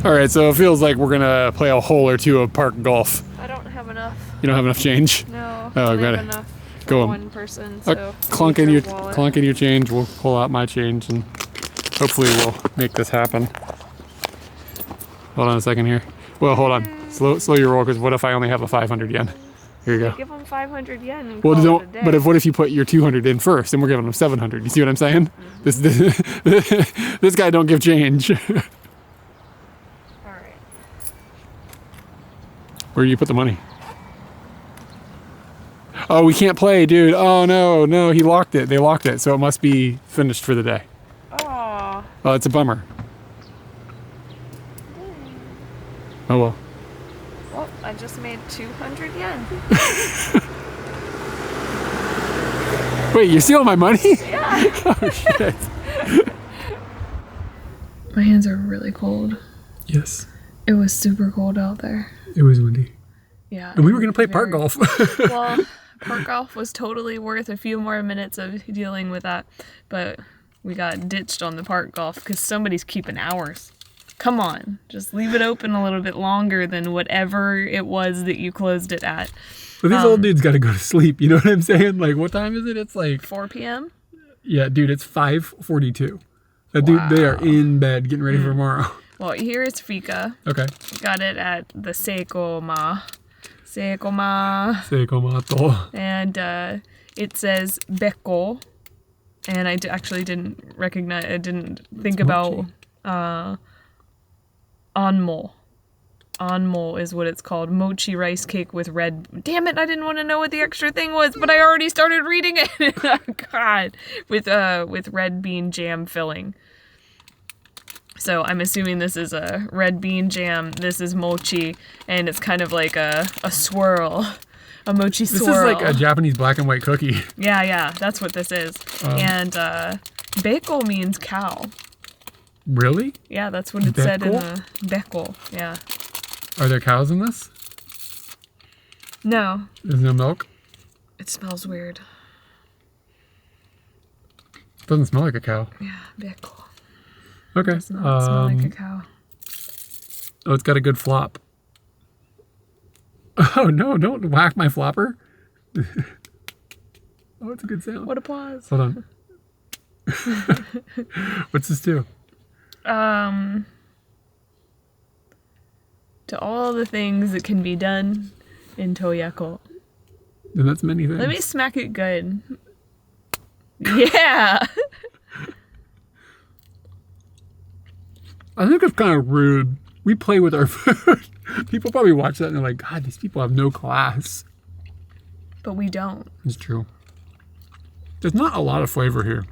S1: All right, so it feels like we're gonna play a hole or two of park golf.
S2: I don't have enough.
S1: You don't have enough change?
S2: No,
S1: Oh,
S2: I
S1: got
S2: have
S1: it.
S2: enough for
S1: Go on.
S2: one person, so
S1: Clunk in
S2: wallet.
S1: your change. We'll pull out my change, and hopefully we'll make this happen. Hold on a second here. Well, hold on. Slow your roll, because what if I only have a 500 yen? Here you go.
S2: Give them 500 yen and
S1: Well,
S2: call it a day.
S1: but what if you put your 200 in first, and we're giving them 700? You see what I'm saying?
S2: Mm-hmm.
S1: This guy don't give change.
S2: All right.
S1: Where do you put the money? Oh, we can't play, dude. Oh, no, he locked it. They locked it, so it must be finished for the day.
S2: Aw.
S1: Oh, it's a bummer. Oh, well.
S2: Well, I just made 200 yen.
S1: Wait, you're stealing my money?
S2: Yeah.
S1: Oh, shit.
S2: My hands are really cold.
S1: Yes.
S2: It was super cold out there.
S1: It was windy.
S2: Yeah.
S1: And we were going to play park golf.
S2: Well, park golf was totally worth a few more minutes of dealing with that, but we got ditched on the park golf because somebody's keeping hours. Come on, just leave it open a little bit longer than whatever it was that you closed it at.
S1: But these old dudes got to go to sleep. You know what I'm saying? Like, what time is it? It's like
S2: 4 p.m.?
S1: Yeah, dude, it's 5:42. That dude, they are in bed getting ready for tomorrow.
S2: Well, here is fika.
S1: Okay.
S2: Got it at the Seikoma.
S1: Seikomato.
S2: And it says Beko. And I actually didn't recognize, I didn't think about Anmo. Anmo is what it's called. Mochi rice cake with red. Damn it! I didn't want to know what the extra thing was, but I already started reading it. Oh, God, with red bean jam filling. So I'm assuming this is a red bean jam. This is mochi, and it's kind of like a swirl, a mochi swirl.
S1: This is like a Japanese black and white cookie.
S2: Yeah, that's what this is. And beko means cow.
S1: Really?
S2: Yeah, that's what it said in the beko. Yeah.
S1: Are there cows in this?
S2: No.
S1: There's no milk?
S2: It smells weird.
S1: Doesn't smell like a cow.
S2: Yeah, beko.
S1: Okay.
S2: It does not smell like a cow.
S1: Oh, it's got a good flop. Oh, no, don't whack my flopper. Oh, it's a good sound.
S2: What a pause.
S1: Hold on. What's this do?
S2: To all the things that can be done in Toyako.
S1: And that's many things.
S2: Let me smack it good. Yeah.
S1: I think it's kind of rude. We play with our food. People probably watch that and they're like, God, these people have no class.
S2: But we don't.
S1: It's true. There's not a lot of flavor here.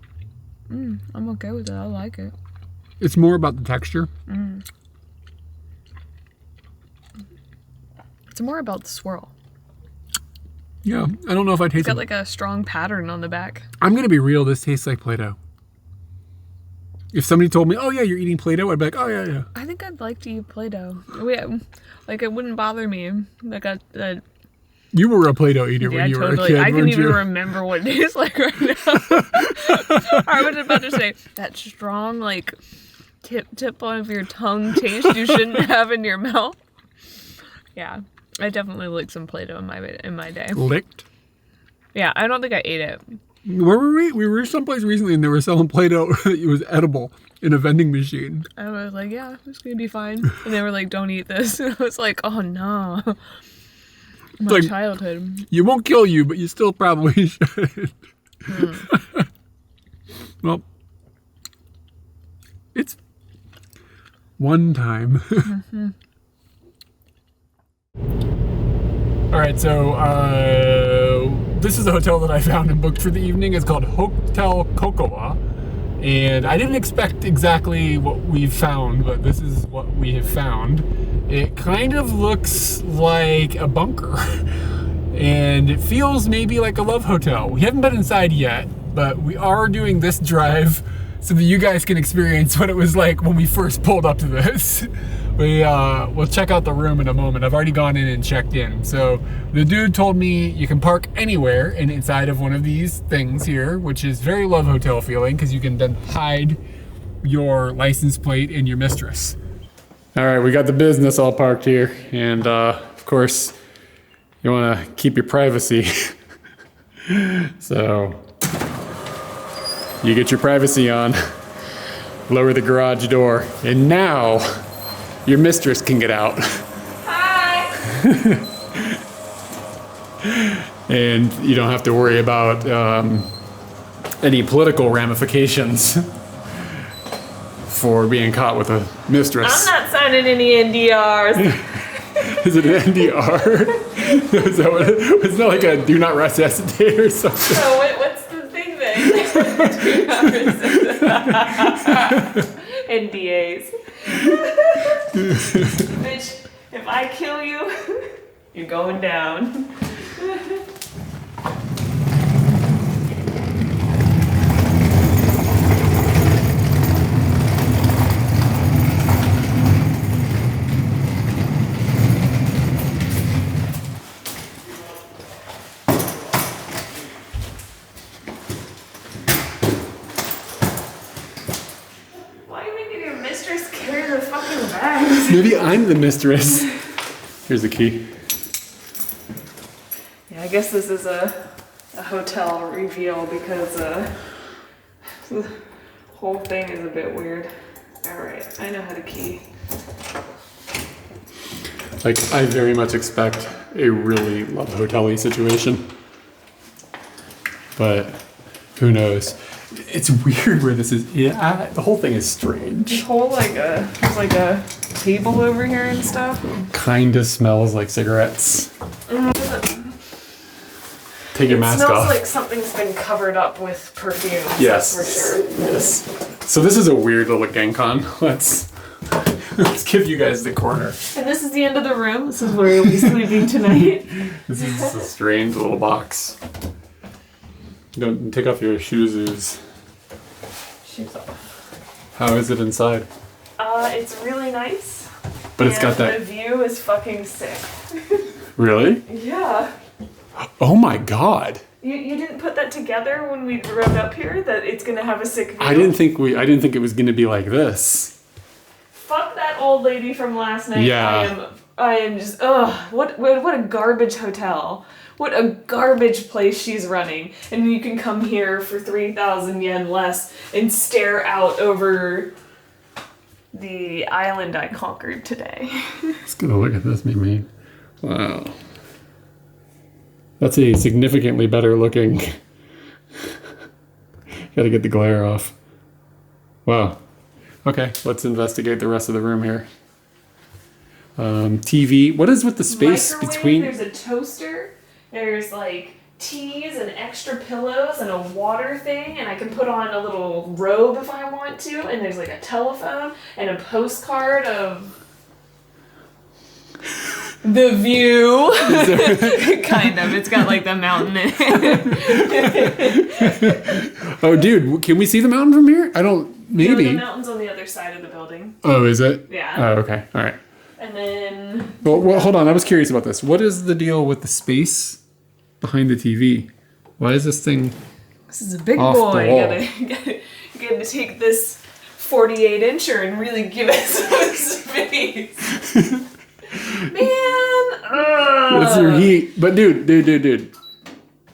S2: I'm okay with it. I like it.
S1: It's more about the texture.
S2: It's more about the swirl.
S1: Yeah, I don't know if I taste
S2: It's got
S1: it.
S2: like a strong pattern on the back.
S1: I'm going to be real. This tastes like Play-Doh. If somebody told me, oh, yeah, you're eating Play-Doh, I'd be like, oh, yeah.
S2: I think I'd like to eat Play-Doh. Like, it wouldn't bother me. Like,
S1: You were a Play-Doh eater when you were a kid,
S2: I can
S1: weren't
S2: even
S1: you?
S2: remember what it tastes like right now. I was about to say, that strong, like, tip of your tongue taste you shouldn't have in your mouth. Yeah, I definitely licked some Play-Doh in my day.
S1: Licked?
S2: Yeah, I don't think I ate it.
S1: Where were we? We were someplace recently and they were selling Play-Doh that was edible in a vending machine.
S2: I was like, yeah, it's going to be fine. And they were like, don't eat this. And I was like, oh, no. My
S1: like,
S2: childhood.
S1: You won't kill you, but you still probably should. Well, it's one time. All right, so this is the hotel that I found and booked for the evening. It's called Hotel Kokoa. And I didn't expect exactly what we've found, but this is what we have found. It kind of looks like a bunker. And it feels maybe like a love hotel. We haven't been inside yet, but we are doing this drive so that you guys can experience what it was like when we first pulled up to this. We'll check out the room in a moment. I've already gone in and checked in. So the dude told me you can park anywhere and inside of one of these things here, which is very love hotel feeling because you can then hide your license plate and your mistress. All right, we got the business all parked here. And of course, you want to keep your privacy. So you get your privacy on, lower the garage door, and now your mistress can get out.
S2: Hi!
S1: And you don't have to worry about any political ramifications for being caught with a mistress.
S2: I'm not signing any NDRs.
S1: Is it an NDR? Is that what it's not like a do not resuscitate or something?
S2: So what's the thing then? Do not resuscitate. NDAs. Which, if I kill you, you're going down.
S1: Maybe I'm the mistress. Here's the key.
S2: Yeah, I guess this is a hotel reveal because the whole thing is a bit weird. Alright, I know how to key.
S1: Like, I very much expect a really love hotel-y situation. But who knows? It's weird where this is. Yeah, the whole thing is strange.
S2: This whole there's like a table over here and stuff.
S1: Kinda smells like cigarettes. Take your mask
S2: It smells
S1: off.
S2: like something's been covered up with perfume.
S1: Yes.
S2: That's for sure.
S1: Yes. So this is a weird little GenCon. Let's give you guys the corner.
S2: And this is the end of the room. This is where you'll be sleeping tonight.
S1: This is a strange little box. Don't take off your shoes.
S2: Shoes off.
S1: How is it inside?
S2: It's really nice.
S1: But it's got
S2: The
S1: that.
S2: view is fucking sick.
S1: Really?
S2: Yeah.
S1: Oh my god.
S2: You didn't put that together when we drove up here that it's gonna have a sick view?
S1: I didn't think it was gonna be like this.
S2: Fuck that old lady from last night.
S1: Yeah.
S2: I am just what a garbage hotel. What a garbage place she's running. And you can come here for 3,000 yen less and stare out over the island I conquered today.
S1: Let's get a look at this, maybe. Wow. That's a significantly better looking. Gotta get the glare off. Wow. Okay, let's investigate the rest of the room here. TV. What is with the space
S2: Microwave,
S1: between?
S2: There's a toaster. There's like teas and extra pillows and a water thing, and I can put on a little robe if I want to, and there's like a telephone and a postcard of the view. Kind of. It's got like the mountain in it.
S1: Oh, dude, can we see the mountain from here? I don't. Maybe.
S2: No, the mountain's on the other side of the building.
S1: Oh, is it?
S2: Yeah.
S1: Oh, okay. All right.
S2: And then...
S1: Well, hold on. I was curious about this. What is the deal with the space behind the TV? Why is this thing
S2: This is a big
S1: off
S2: boy.
S1: the wall?
S2: You gotta take this 48-incher and really give it some space. Man!
S1: It's your heat. But dude.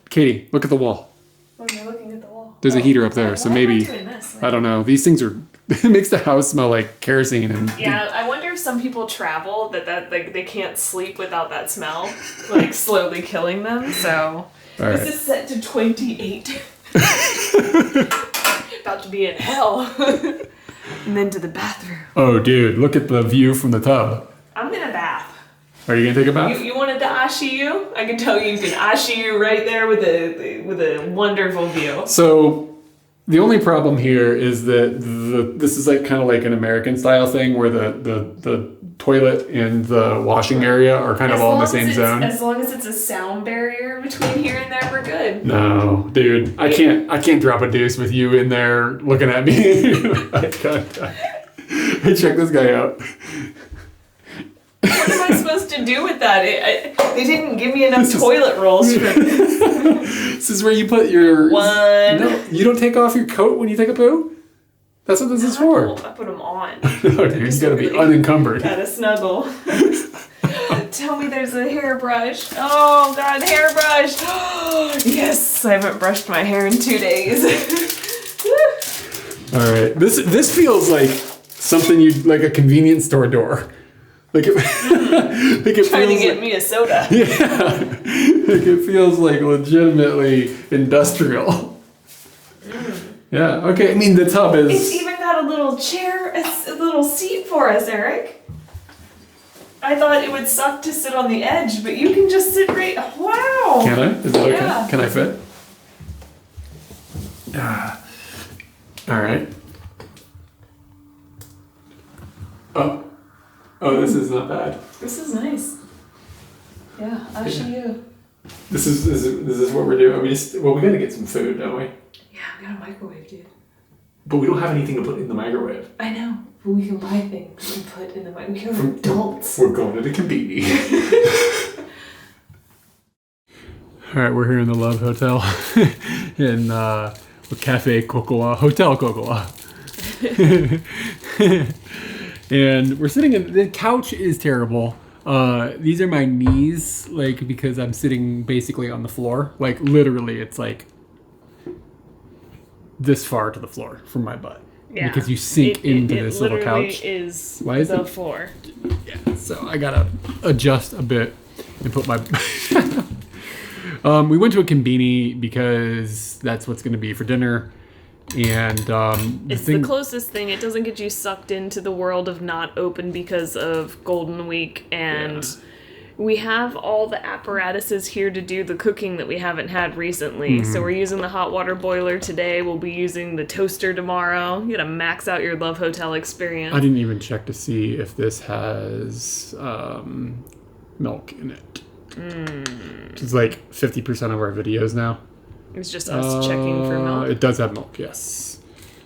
S1: Katie, look at the wall.
S2: Oh, you're looking at the wall.
S1: There's a heater up there, so
S2: Why am I
S1: maybe...
S2: doing this?
S1: I don't know. These things are... It makes the house smell like kerosene and...
S2: Yeah, I wonder if some people travel that like they can't sleep without that smell, like slowly killing them. So
S1: All right.
S2: this is set to 28. About to be in hell. And then to the bathroom.
S1: Oh, dude, look at the view from the tub.
S2: I'm in a bath.
S1: Are you gonna take a bath?
S2: You wanted to ashiyu? I can tell you can ashiyu right there with a wonderful view.
S1: So the only problem here is that this is like kind of like an American style thing where the toilet and the washing area are kind of all in the same zone.
S2: As long as it's a sound barrier between here and there, we're good.
S1: No, dude, I can't drop a deuce with you in there looking at me. I can't. Hey, check this guy out.
S2: What am I supposed to do with that? They didn't give me enough toilet rolls for this.
S1: This is where you put your...
S2: One.
S1: No, you don't take off your coat when you take a poo? That's what this is for.
S2: I put them on.
S1: No, dude, you gotta be unencumbered.
S2: Gotta snuggle. Tell me there's a hairbrush. Oh god, hairbrush. Yes, I haven't brushed my hair in 2 days.
S1: All right, this feels like something you'd like a convenience store door. Like it, like it
S2: Trying to
S1: feels
S2: get
S1: like,
S2: me a soda.
S1: yeah, like it feels like legitimately industrial. Yeah. Okay. I mean, the tub is.
S2: It's even got a little chair, a little seat for us, Eric. I thought it would suck to sit on the edge, but you can just sit right. Wow.
S1: Can I? Is that okay?
S2: Yeah.
S1: Can I fit? All right. Oh, this is not bad.
S2: This is nice. Yeah, I'll show you.
S1: This is what we're doing. We gotta get some food, don't we?
S2: Yeah, we got a microwave, dude.
S1: But we don't have anything to put in the microwave.
S2: I know, but we can buy things and put in the microwave. We're adults.
S1: We're going to the convenience. All right, we're here in the Love Hotel in Cafe Cocoa, Hotel Cocoa. And we're sitting in, the couch is terrible. These are my knees, like, because I'm sitting basically on the floor. Like, literally, it's like this far to the floor from my butt.
S2: Yeah.
S1: Because you sink into this little couch.
S2: Is
S1: Why is
S2: the
S1: it?
S2: floor.
S1: Yeah, so I gotta adjust a bit and put my... we went to a konbini because that's what's gonna be for dinner. And
S2: it's the closest thing. It doesn't get you sucked into the world of not open because of Golden Week, and we have all the apparatuses here to do the cooking that we haven't had recently. So we're using the hot water boiler today. We'll be using the toaster tomorrow. You gotta max out your Love Hotel experience.
S1: I didn't even check to see if this has milk in it. It's like 50% of our videos now.
S2: It's just us checking for milk.
S1: It does have milk, yes.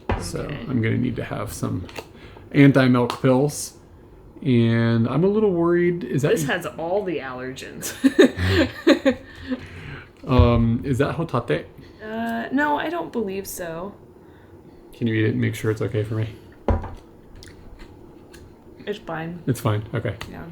S2: Okay.
S1: So I'm going to need to have some anti-milk pills. And I'm a little worried.
S2: This has all the allergens.
S1: Is that hotate?
S2: No, I don't believe so.
S1: Can you eat it and make sure it's okay for me?
S2: It's fine.
S1: It's fine. Okay.
S2: Yeah.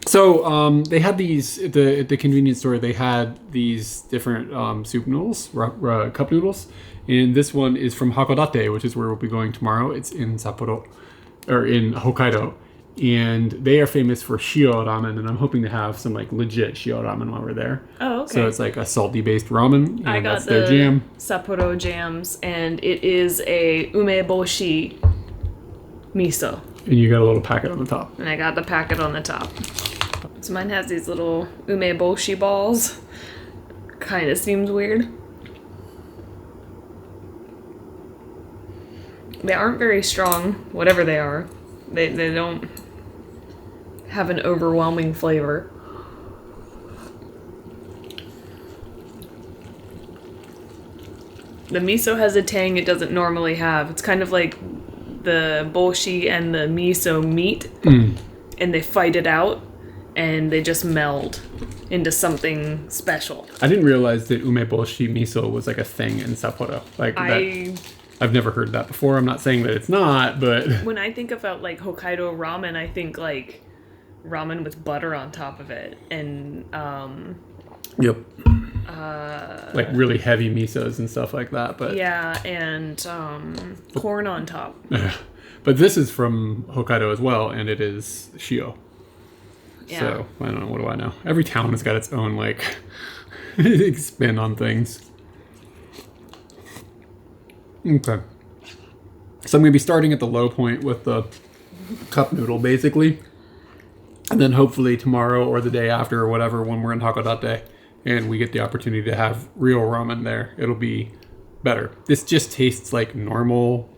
S1: So they had these at the convenience store. They had these different soup noodles, cup noodles, and this one is from Hakodate, which is where we'll be going tomorrow. It's in Sapporo, or in Hokkaido, and they are famous for shio ramen. And I'm hoping to have some like legit shio ramen while we're there.
S2: Oh, okay.
S1: So it's like a salty based ramen, and
S2: I got
S1: that's their jam.
S2: Sapporo jams, and it is a umeboshi miso.
S1: And you got a little packet on the top.
S2: And I got the packet on the top. So mine has these little umeboshi balls. Kind of seems weird. They aren't very strong, whatever they are. They don't have an overwhelming flavor. The miso has a tang it doesn't normally have. It's kind of like the boshi and the miso meet, and they fight it out, and they just meld into something special.
S1: I didn't realize that umeboshi miso was like a thing in Sapporo. Like I've never heard that before. I'm not saying that it's not, but
S2: when I think about like Hokkaido ramen, I think like ramen with butter on top of it, and
S1: yep. Like really heavy misos and stuff like that, but
S2: yeah, and corn on top.
S1: But this is from Hokkaido as well, and it is shio.
S2: Yeah.
S1: So I don't know. What do I know? Every town has got its own like spin on things. Okay. So I'm gonna be starting at the low point with the cup noodle, basically, and then hopefully tomorrow or the day after or whatever, when we're in Hakodate and we get the opportunity to have real ramen there, it'll be better. This just tastes like normal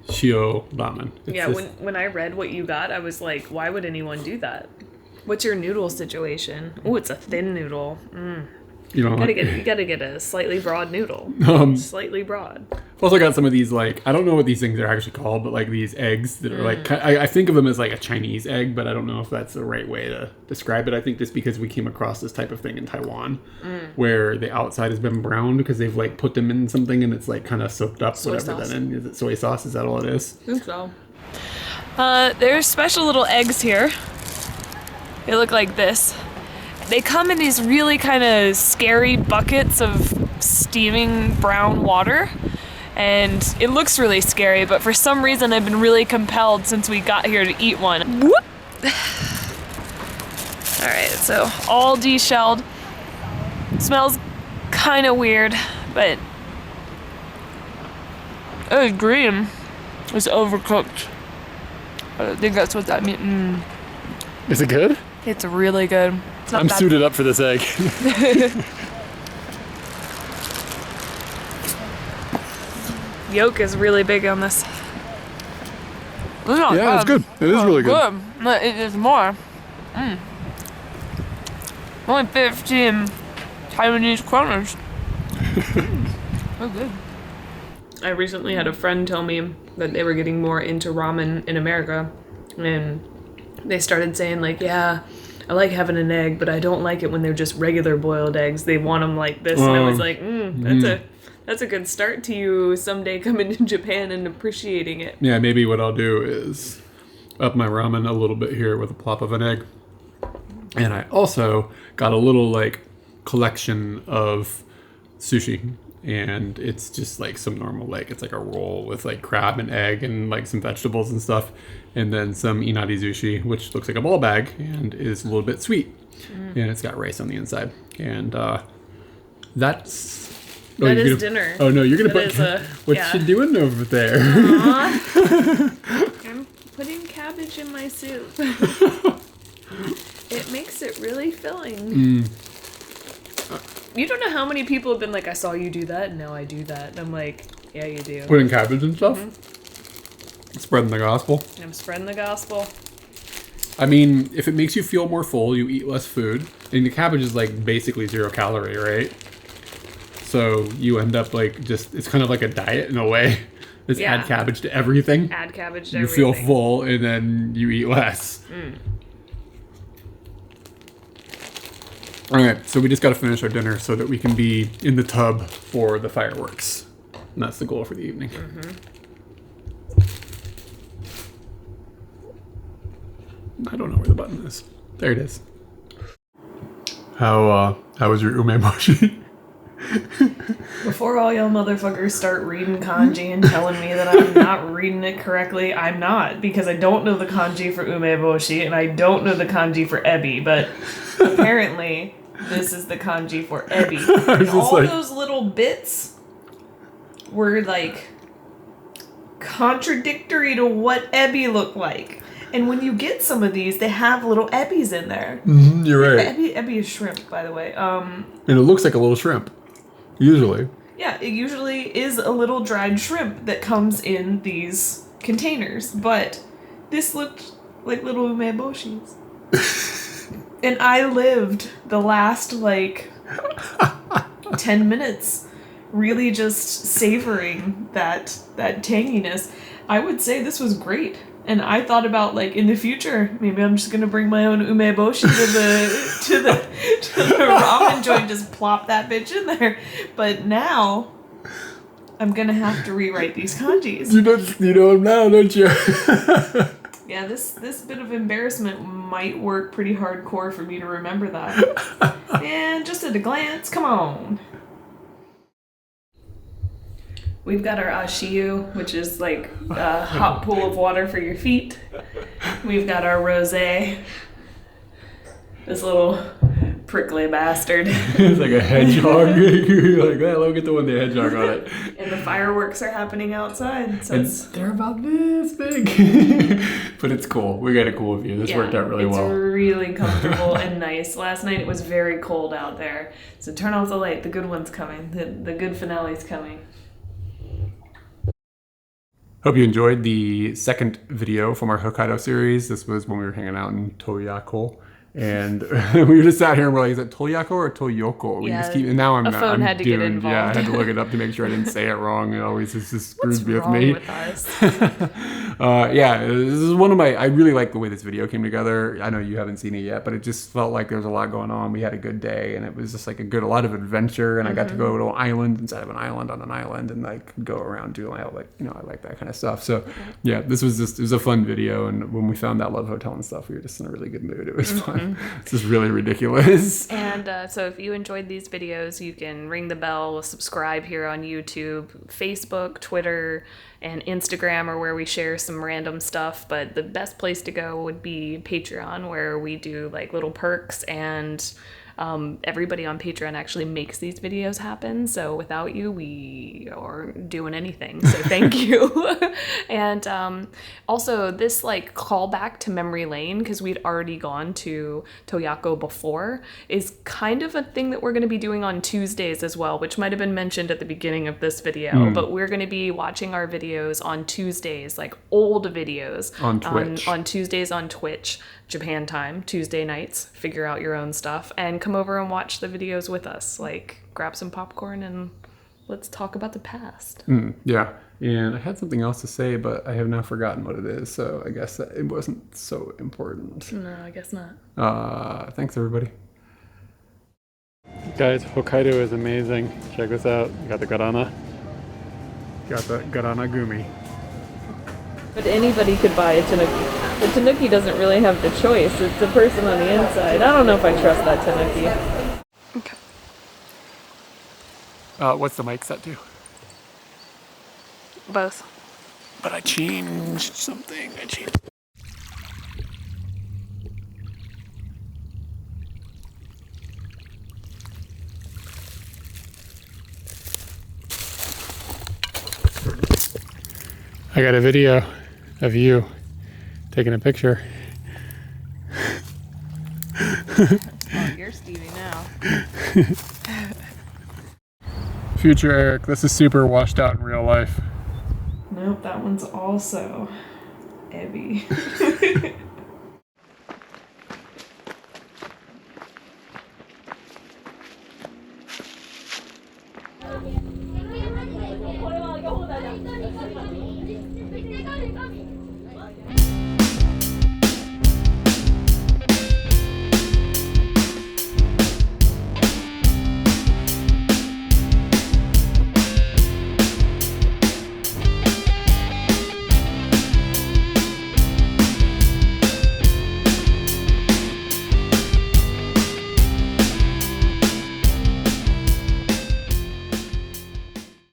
S1: shio ramen.
S2: Yeah, when I read what you got, I was like, why would anyone do that? What's your noodle situation? Oh, it's a thin noodle.
S1: You know,
S2: you gotta get a slightly broad noodle. Slightly broad.
S1: I've also got some of these, like, I don't know what these things are actually called, but like these eggs that are like, I think of them as like a Chinese egg, but I don't know if that's the right way to describe it. I think just because we came across this type of thing in Taiwan, where the outside has been browned because they've like put them in something and it's like kind of soaked up,
S2: soy
S1: whatever
S2: sauce.
S1: that is. Is it soy sauce? Is that all it is?
S2: I think so. There's special little eggs here. They look like this. They come in these really kind of scary buckets of steaming brown water, and it looks really scary, but for some reason I've been really compelled since we got here to eat one. Whoop! Alright, so all deshelled. Smells kind of weird, but it's green. It's overcooked. I think that's what that means.
S1: Is it good?
S2: It's really good. It's not
S1: I'm
S2: bad.
S1: suited up for this egg.
S2: Yolk is really big on this. It's not
S1: Yeah, it's
S2: bad.
S1: good. It is really good.
S2: But it is more. Only 15 Taiwanese kroners. So good. I recently had a friend tell me that they were getting more into ramen in America, and they started saying like, yeah, I like having an egg, but I don't like it when they're just regular boiled eggs. They want them like this. And I was like, that's a good start to you someday coming to Japan and appreciating it.
S1: Yeah, maybe what I'll do is up my ramen a little bit here with a plop of an egg. And I also got a little like collection of sushi. And it's just like some normal, like it's like a roll with like crab and egg and like some vegetables and stuff. And then some inari sushi, which looks like a ball bag and is a little bit sweet. And it's got rice on the inside. And that's...
S2: That is dinner.
S1: Oh no, you're going to put... What you doing over there?
S2: I'm putting cabbage in my soup. It makes it really filling. You don't know how many people have been like, I saw you do that, and now I do that. And I'm like, yeah, you do.
S1: Putting cabbage and stuff? Spreading the gospel?
S2: I'm spreading the gospel.
S1: I mean, if it makes you feel more full, you eat less food. And the cabbage is like basically 0 calorie, right? So you end up like just, it's kind of like a diet in a way. Just add cabbage to everything.
S2: Add cabbage to
S1: you
S2: everything.
S1: You feel full and then you eat less. All right, so we just got to finish our dinner so that we can be in the tub for the fireworks. And that's the goal for the evening. I don't know where the button is. There it is. How was your umeboshi?
S2: Before all y'all motherfuckers start reading kanji and telling me that I'm not reading it correctly, I'm not, because I don't know the kanji for umeboshi and I don't know the kanji for ebi, but apparently this is the kanji for ebi. And all those little bits were like contradictory to what ebi looked like. And when you get some of these, they have little ebbies in there.
S1: You're right.
S2: Ebi is shrimp, by the way.
S1: And it looks like a little shrimp. Usually. Yeah,
S2: it usually is a little dried shrimp that comes in these containers. But this looked like little umeboshis. And I lived the last, 10 minutes really just savoring that tanginess. I would say this was great. And I thought about, in the future, maybe I'm just going to bring my own umeboshi to the ramen joint, just plop that bitch in there. But now, I'm going to have to rewrite these kanjis.
S1: You know them now, don't you?
S2: Yeah, this bit of embarrassment might work pretty hardcore for me to remember that. And just at a glance, come on. We've got our ashiyu, which is like a hot pool of water for your feet. We've got our rosé. This little prickly bastard.
S1: It's like a hedgehog. Like that. Look at the one, the hedgehog on it.
S2: And the fireworks are happening outside. So
S1: they're about this big. But it's cool. We got a cool view. This worked out really well.
S2: It's really comfortable and nice. Last night it was very cold out there. So turn off the light. The good one's coming. The good finale's coming.
S1: Hope you enjoyed the second video from our Hokkaido series. This was when we were hanging out in Toyako. And we were just sat here and we're like, is it Toyako or Toyoko? We just keep, and now I'm
S2: had to
S1: doomed.
S2: get involved.
S1: Yeah, I had to look it up to make sure I didn't say it wrong. It always just screws me with
S2: me.
S1: With yeah, this is one of my, I really like the way this video came together. I know you haven't seen it yet, but it just felt like there was a lot going on. We had a good day and it was just like a lot of adventure. And I got to go to an island instead of an island on an island and go around doing I like that kind of stuff. So yeah, this was just, it was a fun video. And when we found that Love Hotel and stuff, we were just in a really good mood. It was fun. It's just really ridiculous.
S2: And so if you enjoyed these videos, you can ring the bell, subscribe here on YouTube, Facebook, Twitter, and Instagram are where we share some random stuff. But the best place to go would be Patreon, where we do little perks and Everybody on Patreon actually makes these videos happen. So without you, we aren't doing anything. So thank you. And also this like callback to memory lane, because we'd already gone to Toyako before, is kind of a thing that we're going to be doing on Tuesdays as well, which might have been mentioned at the beginning of this video. But we're going to be watching our videos on Tuesdays, like old videos
S1: on Twitch.
S2: On Tuesdays on Twitch, Japan time, Tuesday nights. Figure out your own stuff and come over and watch the videos with us. Like, grab some popcorn and let's talk about the past.
S1: Yeah, and I had something else to say, but I have now forgotten what it is, so I guess that it wasn't so important.
S2: No, I guess not.
S1: Thanks, everybody. Guys, Hokkaido is amazing. Check this out. Got the Garana. Got the Garana Gumi.
S2: But anybody could buy a tanuki. The tanuki doesn't really have the choice. It's the person on the inside. I don't know if I trust that tanuki. Okay.
S1: What's the mic set to?
S2: Both.
S1: But I changed something. I changed. I got a video of you taking a picture.
S2: Oh, you're Stevie now.
S1: Future Eric, this is super washed out in real life.
S2: Nope, that one's also heavy.